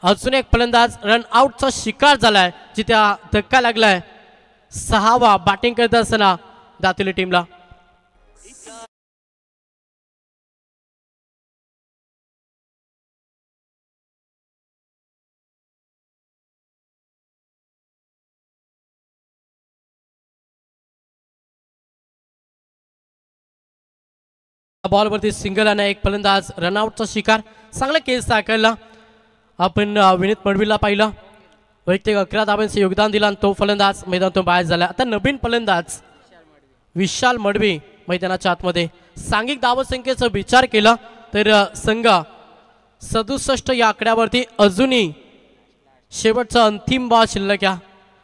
अजून एक फलंदाज रन आउटचा शिकार झालाय जिथे धक्का लागलाय. 6वा बॅटिंग करत असताना दातिली टीमला. बॉलवरती सिंगल आणि एक फलंदाज रनआउटचा शिकार. चांगला केस दाखवला. आपण विनीत मडवीला पाहिलं. वैयक्तिक 11 धावांचे योगदान दिलं आणि तो फलंदाज मैदानातून बाहेर झाला. आता नवीन फलंदाज विशाल मडवी मैदानाच्या आतमध्ये. सांघिक धावसंख्येचा विचार केला तर संघ 67 या आकड्यावरती अजूनही शेवटचा अंतिम बॉल शिल्लक आहे.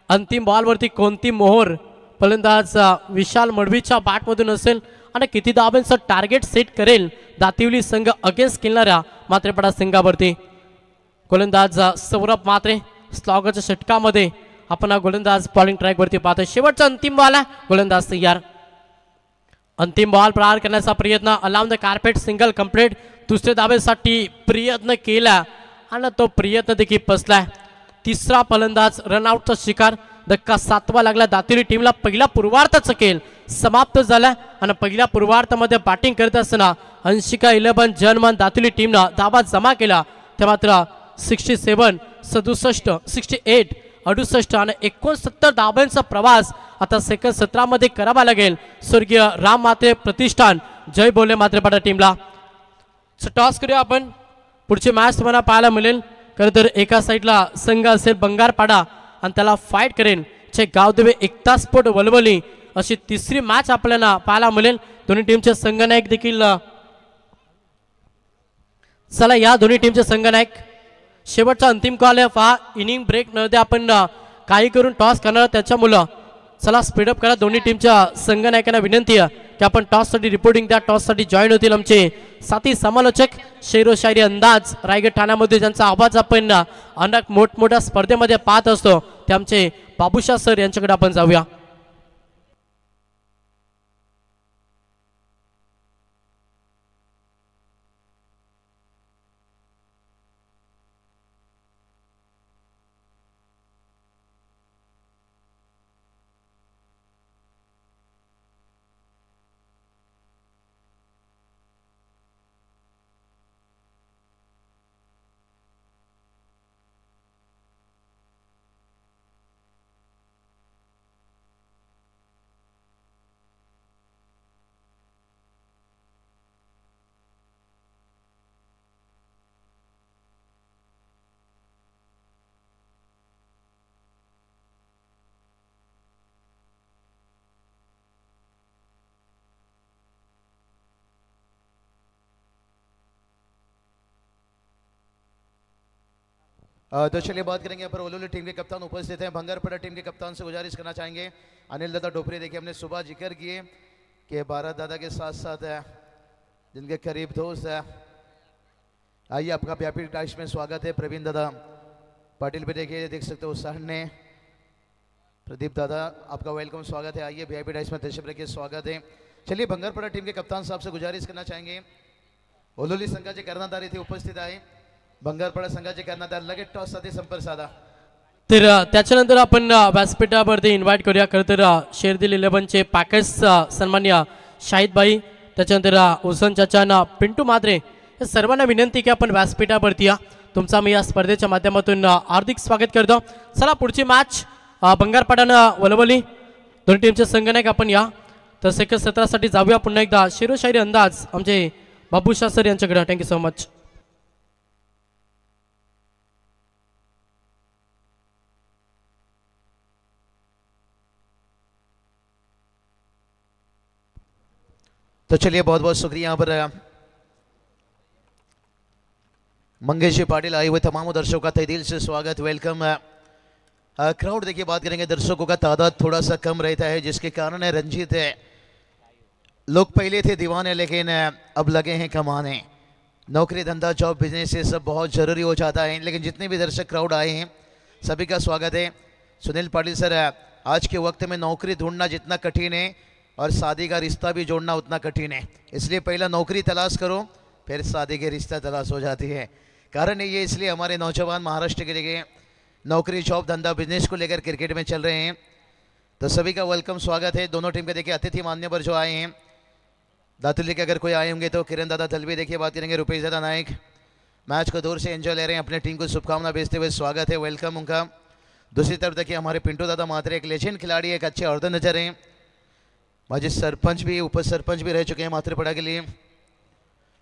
अंतिम बॉलवरती कोणती मोहर फलंदाज विशाल मडवीच्या बॅटमधून असेल आणि किती धावांचं टार्गेट सेट करेल दातिवली संघ अगेन्स्ट खेळणाऱ्या मात्रेपाडा संघावरती. गोलंदाज सौरभ मात्रे स्लॉगरच्या षटकामध्ये आपण हा गोलंदाज बॉलिंग ट्रॅकवरती पाहतोय. शेवटचा अंतिम बॉल आहे. गोलंदाज तयार. अंतिम बॉल प्रहार करण्याचा प्रयत्न. Alone the carpet single complete. दुसऱ्या धावेसाठी प्रयत्न केला आणि तो प्रयत्न देखील फसलाय. तिसरा फलंदाज रनआउटचा शिकार. धक्का 7वा लागला दातिवली टीमला. पहिला पूर्वार्धाचा खेळ समाप्त झाला आणि पहिल्या पूर्वार्धामध्ये बॅटिंग करत असताना अंशिका 11 जनमन दातिवली टीमनं धावा जमा केला. ते मात्र 67, 67, 68, 68 आणि 69 धावांचा प्रवास आता सेकंड 17 मध्ये करावा लागेल. स्वर्गीय राम मात्रे प्रतिष्ठान जय बोले मात्रेपाडा टीमला. टॉस करूया आपण. पुढची मॅच तुम्हाला पाहायला मिळेल. खरं तर एका साईडला संघ असेल बंगारपाडा आणि त्याला फाईट करेल चे गावदेवे एकता स्पोर्ट वलवली. अशी तिसरी मॅच आपल्याला पाहायला मिळेल. दोन्ही टीमचे संघनायक देखील. चला या दोन्ही टीमचे संघनायक. शेवटचा अंतिम कॉल आहे. हा इनिंग ब्रेक न दे आपण काही करून टॉस करणार त्याच्यामुळं चला स्पीडअप करा. दोन्ही टीमच्या संघनायकांना विनंती आहे की आपण टॉससाठी रिपोर्टिंग द्या. टॉससाठी जॉईन होतील आमचे साथी समालोचक शेरो शायरी अंदाज रायगड ठाण्यामध्ये ज्यांचा आवाज आपण अनेक मोठमोठ्या स्पर्धेमध्ये पाहत असतो ते आमचे बाबूशाह सर यांच्याकडे आपण जाऊया. तो चलिए बात करेंगे यहाँ पर ओलोली टीम के कप्तान उपस्थित हैं. भंगारपाड़ा टीम के कप्तान से गुजारिश करना चाहेंगे अनिल दादा डोपरी. देखिए हमने सुबह जिक्र किए कि भारत दादा के साथ साथ है जिनके करीब दोस्त है. आइए आपका व्यापी टाइम्स में स्वागत है. प्रवीण दादा पाटिल पे देखिए देख सकते हो सामने प्रदीप दादा आपका वेलकम स्वागत है. आइए वीआईपी टाइम्स में तशरीफ रखिए स्वागत है. चलिए भंगारपाड़ा टीम के कप्तान साहब से गुजारिश करना चाहेंगे ओलोली संघाचे कर्णधार इथे उपस्थित आहे. भंगारपाडा संघाचे कर्णधार लगेच टॉस साठी संपर्क साधा. तर त्याच्यानंतर आपण व्यासपीठावरती इन्व्हाइट करूया. खरं तर शेरदिल 11चे पॅकेज सन्मान्य शाहिदबाई, त्याच्यानंतर हुसन चाचा, पिंटू मात्रे या सर्वांना विनंती की आपण व्यासपीठावरती या. तुमचा मी या स्पर्धेच्या माध्यमातून हार्दिक स्वागत करतो. चला पुढची मॅच बंगारपाडा वलवली दोन्ही टीमचे संघनायक आपण या. तर सेकंड 17 साठी जाऊया पुन्हा एकदा शेरोशायरी अंदाज आमचे बाबूशाह सर यांच्याकडे. Thank you so much. तो चलिए बहुत बहुत शुक्रिया. यहाँ पर मंगेश जी पाटिल आए हुए तमाम दर्शकों का तहे दिल से स्वागत, वेलकम. क्राउड देखिए, बात करेंगे दर्शकों का तादाद थोड़ा सा कम रहता है जिसके कारण है रंजीत है लोग पहले थे दीवाने लेकिन अब लगे हैं कमाने. नौकरी धंधा जॉब बिजनेस ये सब बहुत ज़रूरी हो जाता है, लेकिन जितने भी दर्शक क्राउड आए हैं सभी का स्वागत है. सुनील पाटिल सर, आज के वक्त में नौकरी ढूंढना जितना कठिन है और शादी का रिश्ता भी जोड़ना उतना कठिन है, इसलिए पहला नौकरी तलाश करो फिर शादी के रिश्ता तलाश हो जाती है. कारण ये इसलिए हमारे नौजवान महाराष्ट्र के लिए नौकरी जॉब धंधा बिजनेस को लेकर क्रिकेट में चल रहे हैं. तो सभी का वेलकम स्वागत है. दोनों टीम के देखिए अतिथि मान्य पर जो आए हैं दातुल्य के अगर कोई आए होंगे तो किरण दादा दलवी देखिए, बात करेंगे रुपेश दादा नायक मैच को दूर से एंजॉय ले रहे हैं, अपने टीम को शुभकामना भेजते हुए स्वागत है, वेलकम उनका. दूसरी तरफ देखिए हमारे पिंटू दादा मात्रे एक लेजेंड खिलाड़ी, एक अच्छे औरतें नजर हैं, माजी सरपंच भी उप सरपंच भी रह चुके हैं मात्रेपड़ा के लिए.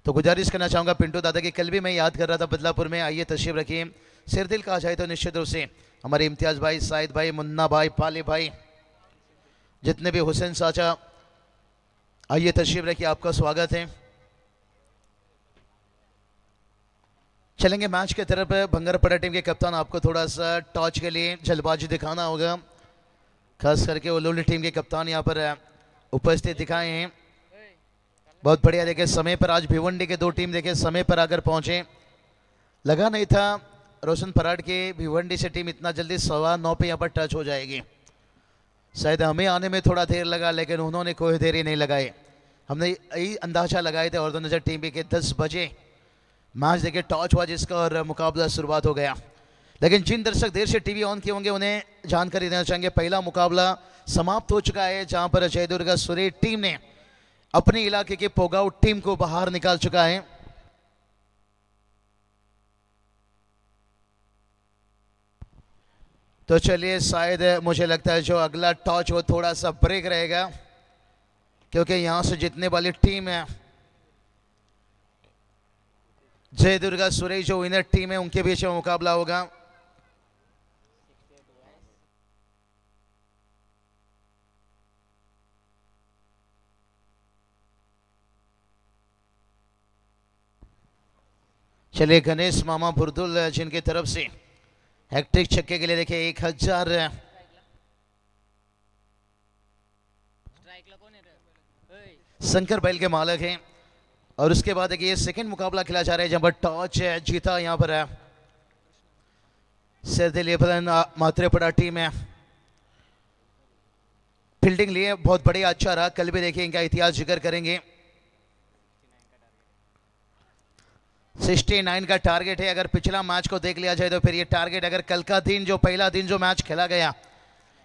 तो गुजारिश करना चाहूँगा पिंटू दादा की, कल भी मैं याद कर रहा था बदलापुर में, आइए तशरीफ रखिए. सिर दिल कहा जाए तो निश्चित रूप से हमारे इम्तियाज़ भाई, साइद भाई, मुन्ना भाई, पाले भाई, जितने भी हुसैन चाचा, आइए तशरीफ रखिए, आपका स्वागत है. चलेंगे मैच की तरफ. बंगारपाड़ा टीम के कप्तान आपको थोड़ा सा टॉर्च के लिए जल्दबाजी दिखाना होगा, खास करके ओलोली टीम के कप्तान यहाँ पर उपस्थित दिखाए हैं. बहुत बढ़िया. देखे समय पर आज भिवंडी के दो टीम देखे समय पर आकर पहुंचे, लगा नहीं था रोशन पराड के भिवंडी से टीम इतना जल्दी 9:15 पे यहाँ पर टच हो जाएगी. शायद हमें आने में थोड़ा देर लगा लेकिन उन्होंने कोई देरी नहीं लगाई. हमने यही अंदाजा लगाए थे और नजर टीम के 10 बजे मैच देखे टॉच हुआ जिसका और मुकाबला शुरुआत हो गया. लेकिन जिन दर्शक देर से टीवी ऑन किए होंगे उन्हें जानकारी देना चाहेंगे पहला मुकाबला समाप्त हो चुका है, जहां पर जयदुर्गा सूर्य टीम ने अपने इलाके के पोगाव टीम को बाहर निकाल चुका है. तो चलिए, शायद मुझे लगता है जो अगला टॉच वो थोड़ा सा ब्रेक रहेगा, क्योंकि यहां से जीतने वाली टीम है जयदुर्गा सूर्य, जो विनर टीम है उनके बीच में मुकाबला होगा. चलिए, गणेश मामा बुरदुल जिनकी तरफ से हैट्रिक छक्के के लिए देखिए 1000 शंकर बैल के मालक हैं. और उसके बाद देखिए ये सेकंड मुकाबला खेला जा रहा है जहां पर टॉच जीता यहाँ पर सिरदिल मात्रेपड़ा टीम है. फील्डिंग लिए बहुत बढ़िया, अच्छा रहा. कल भी देखिए इनका इतिहास जिक्र करेंगे. 69 का टारगेट है. अगर पिछला मैच को देख लिया जाए तो फिर ये टारगेट, अगर कल का दिन जो पहला दिन जो मैच खेला गया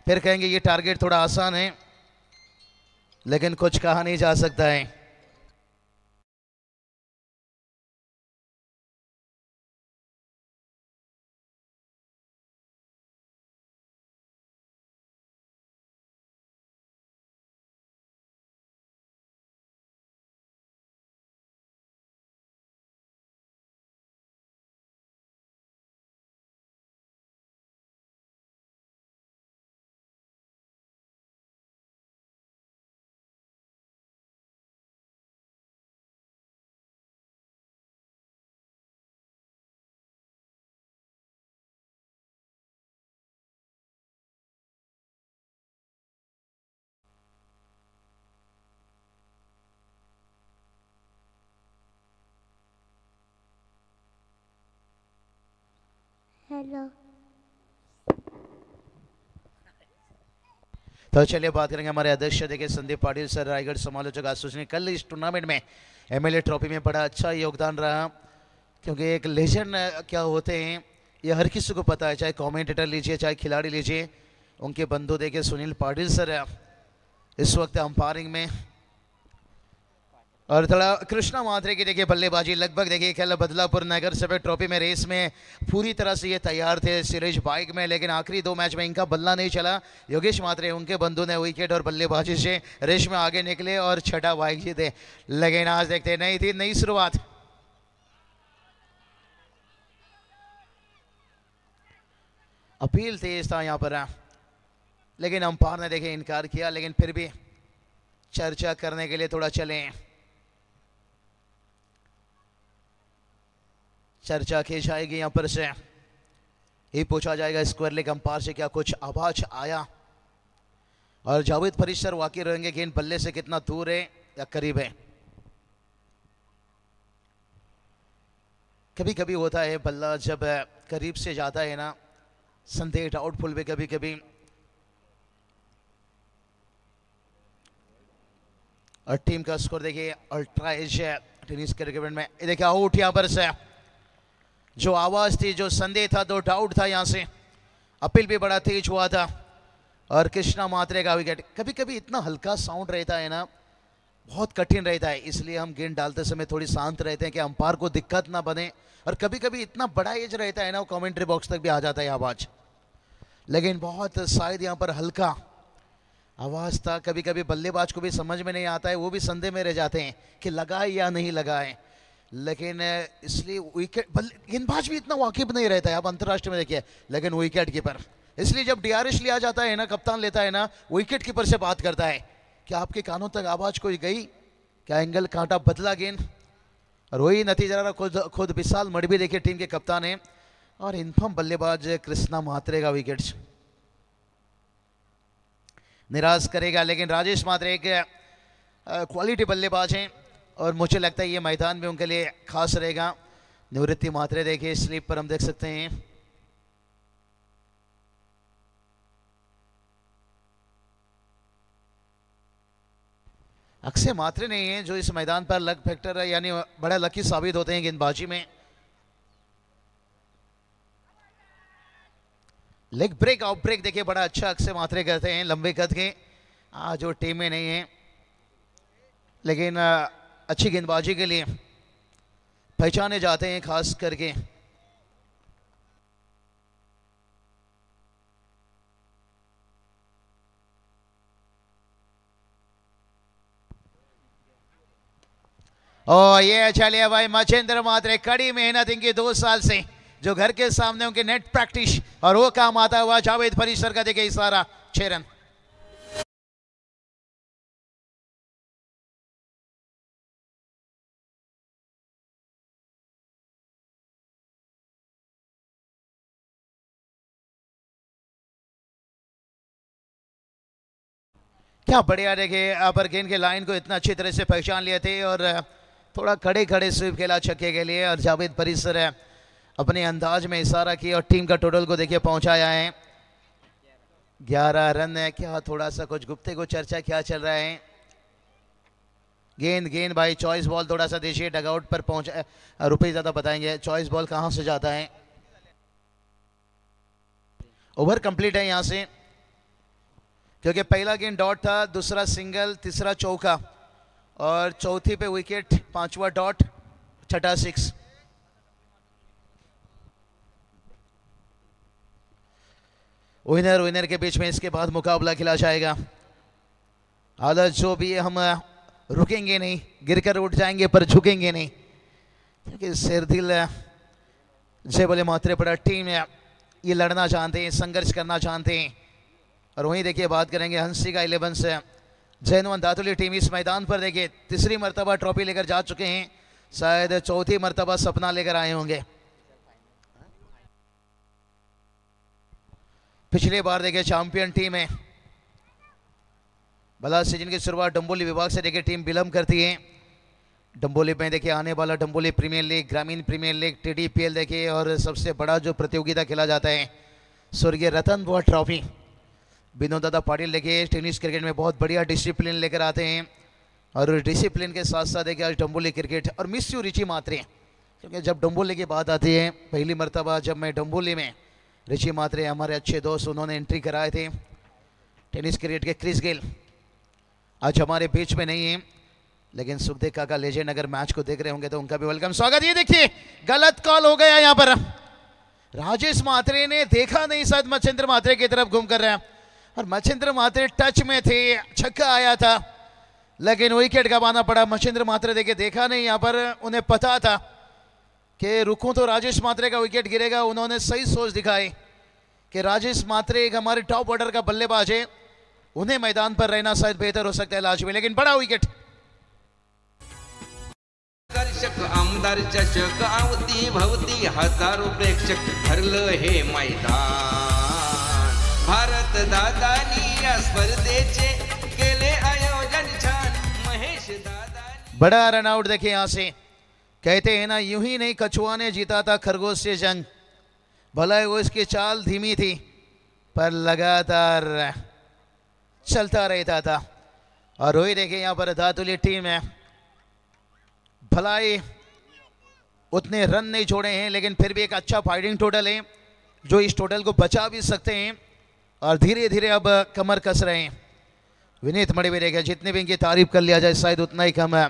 फिर कहेंगे ये टारगेट थोड़ा आसान है, लेकिन कुछ कहा नहीं जा सकता है. हेलो. तो चलिए बात करेंगे हमारे अध्यक्ष देखिए संदीप पाटिल सर, रायगढ़ समालोचक आशुष ने कल इस टूर्नामेंट में एमएलए ट्रॉफी में बड़ा अच्छा योगदान रहा, क्योंकि एक लेजेंड क्या होते हैं ये हर किसी को पता है, चाहे कमेंटेटर लीजिए चाहे खिलाड़ी लीजिए. उनके बंधु देखिए सुनील पाटिल सर इस वक्त अंपायरिंग में और थोड़ा कृष्णा मात्रे की देखिए बल्लेबाजी लगभग देखिए खेल बदलापुर नगर सभा ट्रॉफी में रेस में पूरी तरह से ये तैयार थे सिरेश बाइक में, लेकिन आखिरी 2 मैच में इनका बल्ला नहीं चला। योगेश मात्रे उनके बंधु ने विकेट और बल्लेबाजी से रेस में आगे निकले और छठा बाइक जीते। लेकिन आज देखते नहीं थी नई शुरुआत। अपील तेज था यहाँ पर, लेकिन अंपायर ने देखे इनकार किया, लेकिन फिर भी चर्चा करने के लिए थोड़ा चले। चर्चा की जाएगी यहाँ पर से, ये पूछा जाएगा स्क्वायर लेग अंपायर से क्या कुछ आवाज आया, और जावेद फरीद सर वाकई रहेंगे कि इन बल्ले से कितना दूर है या करीब है। कभी कभी होता है बल्ला जब करीब से जाता है ना, संदेह डाउटफुल भी कभी कभी। और टीम का स्कोर देखिए अल्ट्रा एज टेनिस क्रिकेट में देखिए आउट यहाँ पर से। जो आवाज थी, जो संदेह था, जो डाउट था, यहाँ से अपील भी बड़ा तेज हुआ था और कृष्णा मात्रे का विकेट। कभी कभी इतना हल्का साउंड रहता है ना, बहुत कठिन रहता है, इसलिए हम गेंद डालते समय थोड़ी शांत रहते हैं कि अंपायर को दिक्कत ना बने। और कभी कभी इतना बड़ा एज रहता है ना, वो कमेंट्री बॉक्स तक भी आ जाता है आवाज, लेकिन बहुत शायद यहाँ पर हल्का आवाज था। कभी कभी बल्लेबाज को भी समझ में नहीं आता है, वो भी संदेह में रह जाते हैं कि लगा है या नहीं लगा है। लेकिन इसलिए विकेट गेंदबाज भी इतना वाकिफ नहीं रहता है, आप अंतर्राष्ट्रीय में देखिए, लेकिन विकेट कीपर, इसलिए जब डीआरएस लिया जाता है ना, कप्तान लेता है ना, विकेट कीपर से बात करता है कि आपके कानों तक आवाज कोई गई क्या, एंगल कांटा बदला गेंद। और वही नतीजा रहा। खुद विशाल मडवी देखिए टीम के कप्तान है, और इन्फॉर्म बल्लेबाज कृष्णा मात्रे का विकेट निराश करेगा। लेकिन राजेश मात्रे एक क्वालिटी बल्लेबाज हैं, और मुझे लगता है ये मैदान में उनके लिए खास रहेगा। निवृत्ति मात्रे देखिए स्लिप पर हम देख सकते हैं। अक्षय मात्रे नहीं है जो इस मैदान पर लक फैक्टर है, यानी बड़ा लकी साबित होते हैं गेंदबाजी में। लेग ब्रेक आउट ब्रेक देखिए बड़ा अच्छा अक्षय मात्रे करते हैं, लंबे कद के। जो टीम में नहीं है, लेकिन अच्छी गेंदबाजी के लिए पहचाने जाते हैं खास करके। और ये चलिए भाई मचेंद्र मात्रे, कड़ी मेहनत इनकी 2 साल से, जो घर के सामने उनके नेट प्रैक्टिस, और वो काम आता हुआ जावेद फरीद सर का देखिए इशारा। 6 रन। क्या बढ़िया देखिए अपर गेंद के लाइन को इतना अच्छी तरह से पहचान लिए थे, और थोड़ा खड़े खड़े स्वीप खेला छक्के के लिए, और जावेद फरीद सर अपने अंदाज में इशारा किया और टीम का टोटल को देखिए पहुंचाया है 11 रन है। क्या थोड़ा सा कुछ गुप्ते को चर्चा क्या चल रहा है। गेंद भाई चॉइस बॉल थोड़ा सा देखिए, डगआउट पर पहुंचा, रुपए ज्यादा बताएंगे चॉइस बॉल कहां से जाता है। ओवर कंप्लीट है यहां से, क्योंकि पहला गेंद डॉट था, दूसरा सिंगल, तीसरा चौका, और चौथी पे विकेट, 5वां डॉट, छठा 6। विनर के बीच में इसके बाद मुकाबला खेला जाएगा। हालत जो भी है, हम रुकेंगे नहीं, गिरकर उठ जाएंगे पर झुकेंगे नहीं, क्योंकि शेरदिल जय बोले मात्रे पड़ा टीम है, ये लड़ना चाहते हैं, संघर्ष करना चाहते हैं। और वहीं देखिए बात करेंगे हंसी का 11 से, जैनवन दातुली टीम इस मैदान पर देखिए तीसरी मर्तबा ट्रॉफी लेकर जा चुके हैं, शायद चौथी मर्तबा सपना लेकर आए होंगे। पिछले बार देखिए चैंपियन टीम है। भला सीजन की शुरुआत डंबोली विभाग से देखिए टीम विलंब करती है। डंबोली में देखिए आने वाला डंबोली प्रीमियर लीग, ग्रामीण प्रीमियर लीग, TDPL देखिए, और सबसे बड़ा जो प्रतियोगिता खेला जाता है स्वर्गीय रतन बुआ ट्रॉफी। विनोद दादा पाटिल देखिए टेनिस क्रिकेट में बहुत बढ़िया डिसिप्लिन लेकर आते हैं, और डिसिप्लिन के साथ साथ देखिए आज डंबोली क्रिकेट और मिस यू रिची मात्रे, क्योंकि जब डंबोली की बात आती है, पहली मरतबा जब मैं डंबोली में, रिची मात्रे हमारे अच्छे दोस्त, उन्होंने एंट्री कराए थे। टेनिस क्रिकेट के क्रिस गेल आज हमारे बीच में नहीं है, लेकिन सुखदेव काका लेजेंड अगर मैच को देख रहे होंगे तो उनका भी वेलकम स्वागत। ये देखिए गलत कॉल हो गया यहाँ पर, राजेश मात्रे ने देखा नहीं, शायद मच्छिंद्र मात्रे की तरफ घूम कर रहे हैं और मच्छिंद्र मात्रे टच में थे, छक्का आया था लेकिन विकेट गंवाना पड़ा। मच्छिंद्र मात्रे देखिए देखा नहीं, यहाँ पर उन्हें पता था कि रुकूं तो राजेश मात्रे का विकेट गिरेगा। उन्होंने सही सोच दिखाई कि राजेश मात्रे एक हमारे टॉप ऑर्डर का बल्लेबाज है, उन्हें मैदान पर रहना शायद बेहतर हो सकता है लाजमी, लेकिन बड़ा विकेट। दर्शक आमदार चषक आवती भवती हजारो प्रेक्षक भरलं हे मैदान। भारत दादानी या स्पर्धेचे केले आयोजन छान, महेश दादानी। बड़ा रन आउट देखिए यहाँ से। कहते हैं ना यूं ही नहीं कछुआ ने जीता था खरगोश से जंग, भला वो इसकी चाल धीमी थी पर लगातार चलता रहता था। और वही देखिए यहाँ पर धातुली टीम है, भलाई उतने रन नहीं छोड़े हैं लेकिन फिर भी एक अच्छा फाइटिंग टोटल है जो इस टोटल को बचा भी सकते हैं और धीरे धीरे अब कमर कस रहे हैं। विनीत मणि भी देखिए, जितने भी इनकी तारीफ कर लिया जाए शायद उतना ही कम है।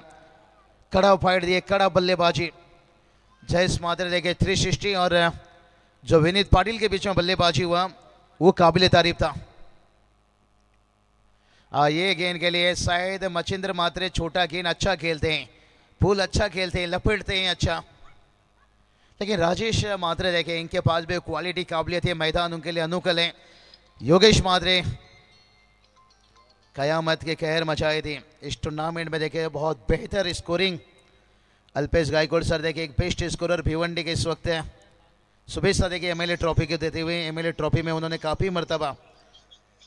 कड़ा फाइट दिए, कड़ा बल्लेबाजी। जयेश मात्रे देखे 360 और जो विनीत पाटिल के बीच में बल्लेबाजी हुआ वो काबिल तारीफ था। ये गेंद के लिए शायद मच्छिंद्र मात्रे छोटा गेंद अच्छा खेलते हैं, फूल अच्छा खेलते हैं, लपेटते हैं अच्छा, लेकिन राजेश मात्रे देखे इनके पास भी क्वालिटी काबिलियत है, मैदान उनके लिए अनुकूल है। योगेश मात्रे कयामत के कहर मचाए थे इस टूर्नामेंट में, देखे बहुत बेहतर स्कोरिंग। अल्पेश गायकवाड़ सर देखे एक बेस्ट स्कोरर भिवंडी के इस वक्त है। सुबह सर देखिए एमएलए ट्रॉफी के देते हुए एमएलए ट्रॉफी में उन्होंने काफ़ी मरतबा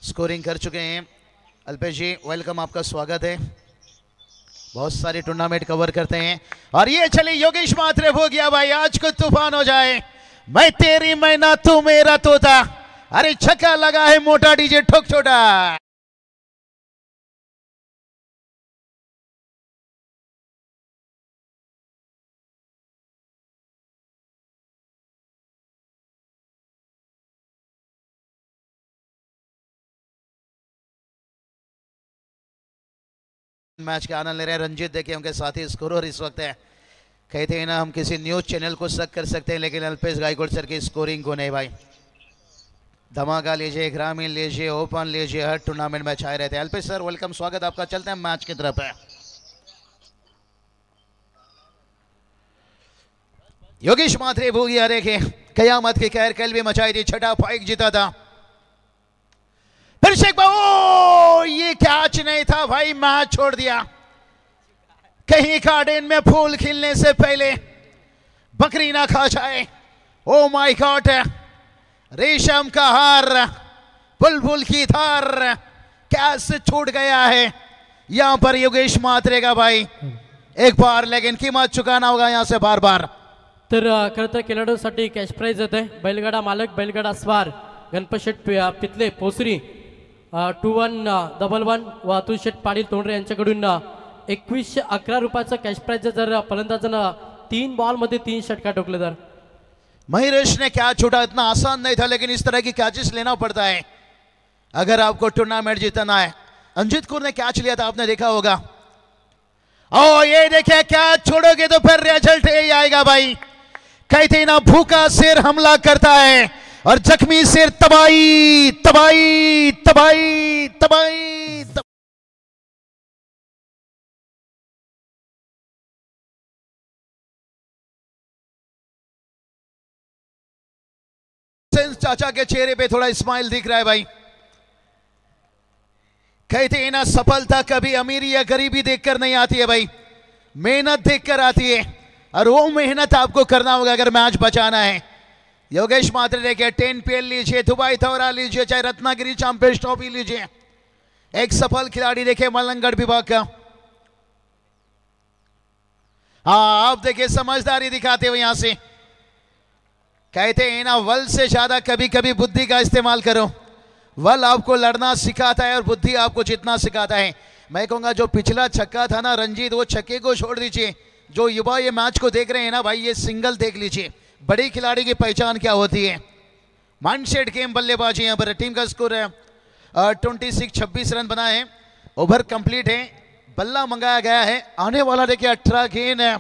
स्कोरिंग कर चुके हैं। अल्पेश जी वेलकम, आपका स्वागत है। बहुत सारे टूर्नामेंट कवर करते हैं और ये चले योगेश मात्रे हो गया भाई, आज को तूफान हो जाए। मैं तेरी मैना तू मेरा तोता, अरे छक्का लगा है मोटा डीजे ठोक छोटा। मैच का आनंद ले रहे हैं रंजीत देखिए उनके साथी स्कोरर इस वक्त है। कहते हैं ना हम किसी न्यूज चैनल को शक कर सकते हैं लेकिन अल्पेश गायकवाड़ सर की स्कोरिंग को नहीं भाई। धमाका लीजिए, ग्रामीण लीजिए, ओपन लीजिए, हर टूर्नामेंट में छाए रहते हैं। अल्पेश सर वेलकम, स्वागत आपका। चलते हैं मैच की तरफ है। योगेश मात्रे भूगिया देखे कयामत की कहर कल भी मचाई थी, छठा फाइट जीता था। फिर शेख बाबू ये कैच नहीं था भाई, मैच छोड़ दिया। कहीं गार्डन में फूल खिलने से पहले बकरी ना खा जाए। ओ माय गॉड, रेशम का हार बुलबुल की थार कैसे छूट गया है यहां पर योगेश मात्रे का भाई एक बार, लेकिन कीमत चुकाना होगा यहां से बार बार। तर खरं तर खेळाडूंसाठी कॅश प्राइज येते। बैलगाडा मालक बैलगाडा स्वार गणपत शेट पितले पोसरी 2111 व अतुल शेट पाटील तोंडरे यांच्याकडून 2111 रुपयाचं कॅश प्राइज। जर फलंदाजांना 3 बॉलमध्ये 3 षटका ठोकले तर महेश ने कैच छूटा, इतना आसान नहीं था लेकिन इस तरह की कैचेस लेना पड़ता है अगर आपको टूर्नामेंट जीतना है। अंजित कौर ने कैच लिया था, आपने देखा होगा। ओ ये देखिए कैच छोड़ोगे तो फिर रिजल्ट यही आएगा भाई। कहते ना भूखा शेर हमला करता है और जख्मी शेर तबाही तबाही तबाही तबाही तबाही। चाचा के चेहरे पे थोड़ा स्माइल दिख रहा है भाई। कहते हैं ना सफलता कभी अमीरी या गरीबी देखकर नहीं आती है भाई, मेहनत देखकर आती है और वो मेहनत आपको करना होगा अगर मैच बचाना है। योगेश मात्रे देखिए 10 PL लीजिए, दुबई थोड़ा लीजिए, चाहे रत्नागिरी चैंपियंस ट्रॉफी लीजिए। एक सफल खिलाड़ी देखिए मलंगगढ़ विभाग का। हाँ आप देखिए समझदारी दिखाते हुए यहां से। कहते हैं ना बल से ज्यादा कभी कभी बुद्धि का इस्तेमाल करो। बल आपको लड़ना सिखाता है और बुद्धि आपको जीतना सिखाता है। मैं कहूंगा जो पिछला छक्का था ना रंजीत, वो छक्के को छोड़ दीजिए। जो युवा ये मैच को देख रहे हैं ना भाई, ये सिंगल देख लीजिए। बड़ी खिलाड़ी की पहचान क्या होती है। माइंडसेट गेम बल्लेबाजी। यहाँ पर टीम का स्कोर है 26 रन बनाए, ओवर कंप्लीट है बल्ला मंगाया गया है। आने वाला देखिए 18 गेंद है।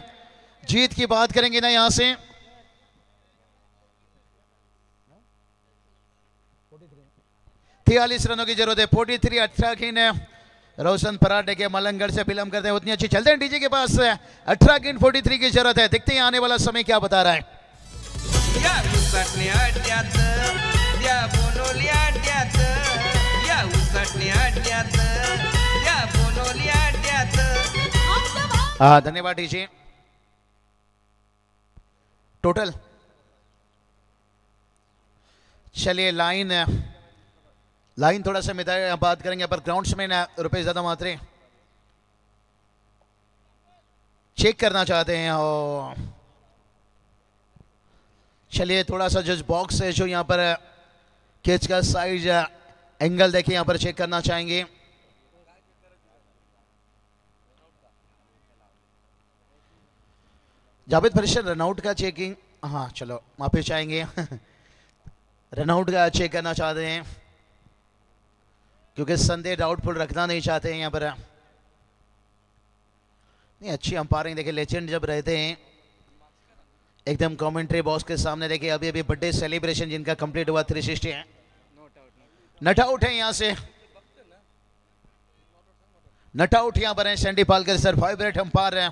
जीत की बात करेंगे ना यहां से 43 रनों की जरूरत है। 43 18 गेंद है। रोशन पराठे के मलंगगढ़ से फिल्म करते हैं उतनी अच्छी। चलते हैं डीजे के पास। 18 गेंद 43 की जरूरत है। देखते हैं आने वाला समय क्या बता रहा है। या उसटणे अड्ड्यात या बोनोली अड्ड्यात या उसटणे अड्ड्यात या बोनोली अड्ड्यात धन्यवाद डीजे। टोटल चलिए लाइन थोड़ा सा मिटा बात करेंगे पर ग्राउंड्स में ना रुपए ज्यादा मात्रे चेक करना चाहते हैं। और चलिए थोड़ा सा जज बॉक्स है जो यहाँ पर कैच का साइज एंगल देखिए यहाँ पर चेक करना चाहेंगे। जावेद फरिश्ते रनआउट का चेकिंग, हाँ चलो वापिस आएंगे। रनआउट का चेक करना चाहते हैं क्योंकि संदेह डाउटफुल रखना नहीं चाहते हैं यहाँ पर। नहीं अच्छी अंपायरिंग देखिए, लेजेंड जब रहते हैं एकदम कमेंट्री बॉक्स के सामने देखिए। अभी अभी बर्थडे सेलिब्रेशन जिनका कंप्लीट हुआ 360 है, नट आउट है यहाँ से, नट आउट यहाँ पर है Sandy Palkar sir. 5 rate umpire है,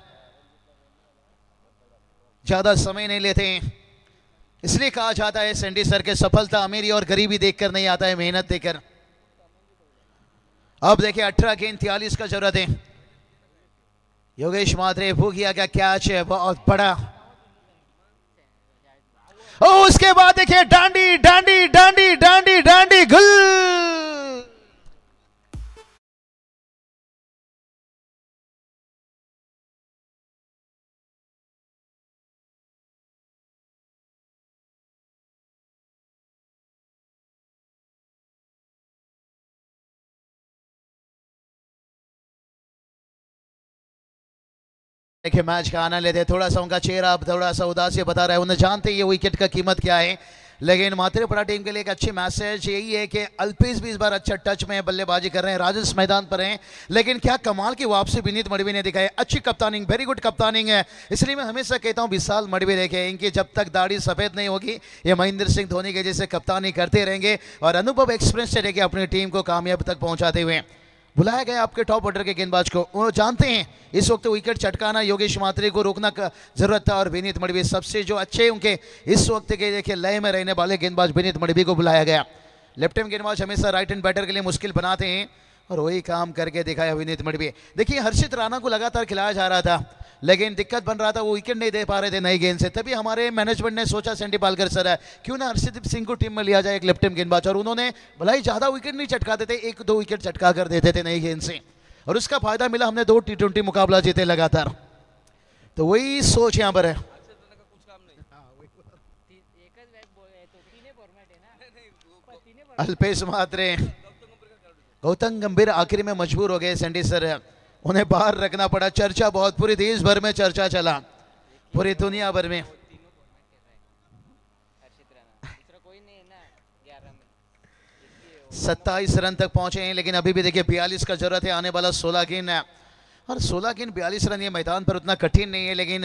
ज्यादा समय नहीं लेते हैं इसलिए कहा जाता है सैंडी सर के सफलता अमीरी और गरीबी देखकर नहीं आता है, मेहनत देकर। अब देखिए 18 गेंद 43 का जरूरत है। योगेश मात्रे भूगिया का कैच है बहुत बड़ा। और उसके बाद देखिए डांडी डांडी डांडी डांडी डांडी गुल। देखिए मैच का आनंद लेते, थोड़ा सा उनका चेहरा थोड़ा सा उदासी बता रहा है। उन्हें जानते ये विकेट का कीमत क्या है, लेकिन मात्रेपड़ा टीम के लिए एक अच्छी मैसेज यही है कि अल्पेश भी इस बार अच्छा टच में बल्लेबाजी कर रहे हैं, राजस मैदान पर हैं, लेकिन क्या कमाल की वापसी विनीत मडवी ने दिखाई। अच्छी कप्तानिंग, वेरी गुड कप्तानिंग है। इसलिए मैं हमेशा कहता हूं विशाल मडवी देखे, इनकी जब तक दाढ़ी सफेद नहीं होगी ये महेंद्र सिंह धोनी के जैसे कप्तानी करते रहेंगे और अनुभव एक्सपीरियंस से देखिए अपनी टीम को कामयाब तक पहुंचाते हुए। बुलाया गया आपके टॉप ऑर्डर के गेंदबाज को, वो जानते हैं इस वक्त विकेट चटकाना योगेश मात्रे को रोकना का जरूरत था और विनीत मडवी सबसे जो अच्छे उनके इस वक्त के देखिए लय में रहने वाले गेंदबाज विनीत मडवी को बुलाया गया। लेफ्ट हैंड गेंदबाज हमेशा राइट हैंड बैटर के लिए मुश्किल बनाते हैं और वही काम करके दिखाया विनीत मडवी। देखिए हर्षित राणा को लगातार खिलाया जा रहा था लेकिन दिक्कत बन रहा था, वो विकेट नहीं दे पा रहे थे नई गेंद से। तभी हमारे मैनेजमेंट ने सोचा सैंडी पालकर सर है क्यों ना हर्षदीप सिंह को टीम में लिया जाए, एक लेफ्ट हैंड गेंदबाज, और उन्होंने भला ही ज्यादा विकेट नहीं चटकाते थे, 1-2 विकेट चटका कर देते थे नई गेंद से और उसका फायदा मिला। हमने 2 T20 मुकाबला जीते लगातार, तो वही सोच यहाँ पर है। अल्पेश मात्रे, गौतम गंभीर आखिर में मजबूर हो गए सैंडी सर, उन्हें बाहर रखना पड़ा। चर्चा बहुत पूरी देश भर में चर्चा चला, पूरी दुनिया भर में। 27 रन तक पहुंचे हैं लेकिन अभी भी देखिए 42 का जरूरत है। आने वाला 16 गेंद है और 16 गेंद 42 रन ये मैदान पर उतना कठिन नहीं है, लेकिन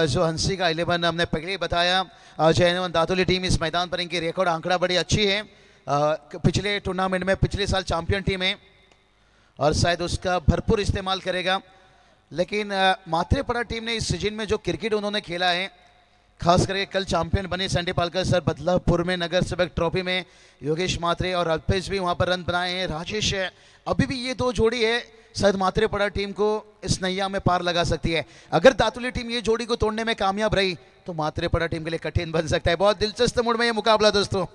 जो हंसी का 11 हमने पहले ही बताया, जयनवन दातुली टीम इस मैदान पर इनकी रिकॉर्ड आंकड़ा बड़ी अच्छी है। पिछले टूर्नामेंट में पिछले साल चैंपियन टीम है और शायद उसका भरपूर इस्तेमाल करेगा। लेकिन मात्रेपड़ा टीम ने इस सीजन में जो क्रिकेट उन्होंने खेला है, खास करके कल चैंपियन बने सैंडी पालकर सर, बदलापुर में नगर सेवक ट्रॉफी में योगेश मात्रे और अल्पेश भी वहां पर रन बनाए हैं, राजेश है। अभी भी ये 2 जोड़ी है, शायद मात्रेपड़ा टीम को इस नैया में पार लगा सकती है। अगर दातुली टीम ये जोड़ी को तोड़ने में कामयाब रही तो मात्रेपड़ा टीम के लिए कठिन बन सकता है। बहुत दिलचस्प मूड में ये मुकाबला दोस्तों,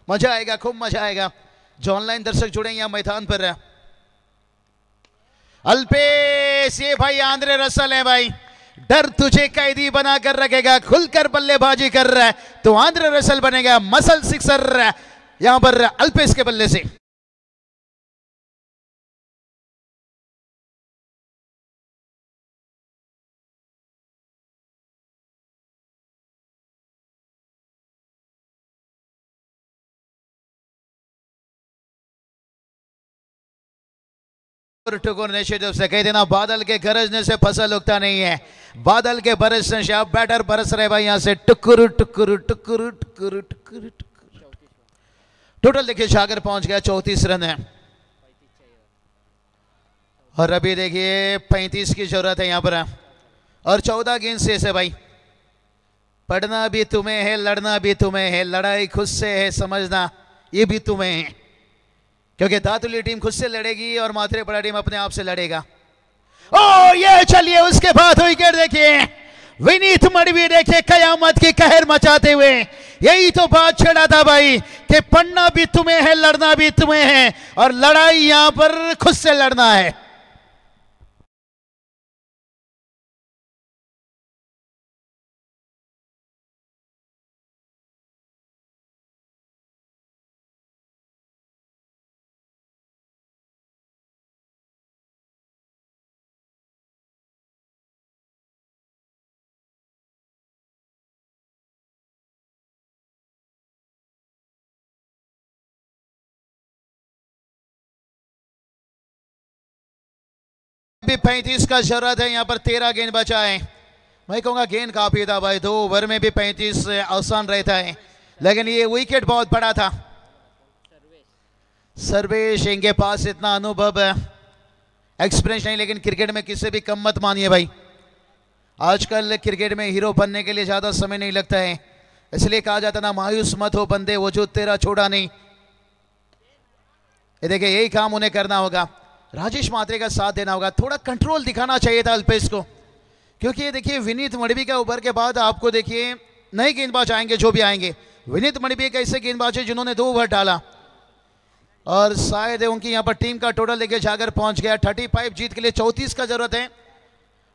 मजा आएगा, खूब मजा आएगा। जो ऑनलाइन दर्शक जुड़े यहाँ मैदान पर है, अल्पेश ये भाई आंद्रे रसल है भाई, डर तुझे कैदी बना कर रखेगा, खुलकर बल्लेबाजी कर रहा है तो आंद्रे रसल बनेगा मसल सिक्सर यहां पर अल्पेश के बल्ले से। टुकुर निश्चित रूप से कहते ना, बादल के गरजने से फसल उगता नहीं है, बादल के बरसने से अब बैटर बरस रहे भाई यहाँ से टुकुर टुकुर टुकुर टुकुर टुकुर। टोटल देखिए सागर पहुंच गया 34 रन है और अभी देखिए 35 की जरूरत है यहाँ पर और 14 गेंद से है भाई। पढ़ना भी तुम्हें है, लड़ना भी तुम्हें है, लड़ाई खुद से है समझना ये भी तुम्हें है, क्योंकि दातुली टीम खुद से लड़ेगी और मात्रेपड़ा टीम अपने आप से लड़ेगा। ओ ये चलिए उसके बाद विकेट देखिए विनीत मड़वी देखिए कयामत की कहर मचाते हुए, यही तो बात छेड़ा था भाई कि पढ़ना भी तुम्हें है, लड़ना भी तुम्हें है और लड़ाई यहां पर खुद से लड़ना है। भी 35 का जरूरत है यहाँ पर, 13 गेंद बचा है। मैं कहूंगा गेंद काफी था भाई, 2 ओवर में भी 35 आसान रहता है, लेकिन ये विकेट बहुत बड़ा था। सर्वेश इनके पास इतना अनुभव एक्सपीरियंस नहीं, लेकिन क्रिकेट में किसी भी कम मत मानिए भाई। आजकल क्रिकेट में हीरो बनने के लिए ज्यादा समय नहीं लगता है, इसलिए कहा जाता ना मायूस मत हो बंदे, वो जो तेरा छोड़ा नहीं। ये देखिए यही काम उन्हें करना होगा, राजेश मात्रे का साथ देना होगा, थोड़ा कंट्रोल दिखाना चाहिए था अल्पेश को, क्योंकि ये देखिए विनीत मड़वी का ओवर के बाद आपको देखिए नए गेंदबाज आएंगे जो भी आएंगे। विनीत मड़वी एक ऐसे गेंदबाज है जिन्होंने 2 ओवर डाला और शायद उनकी यहाँ पर टीम का टोटल लेके जाकर पहुंच गया 35। जीत के लिए 34 का जरूरत है,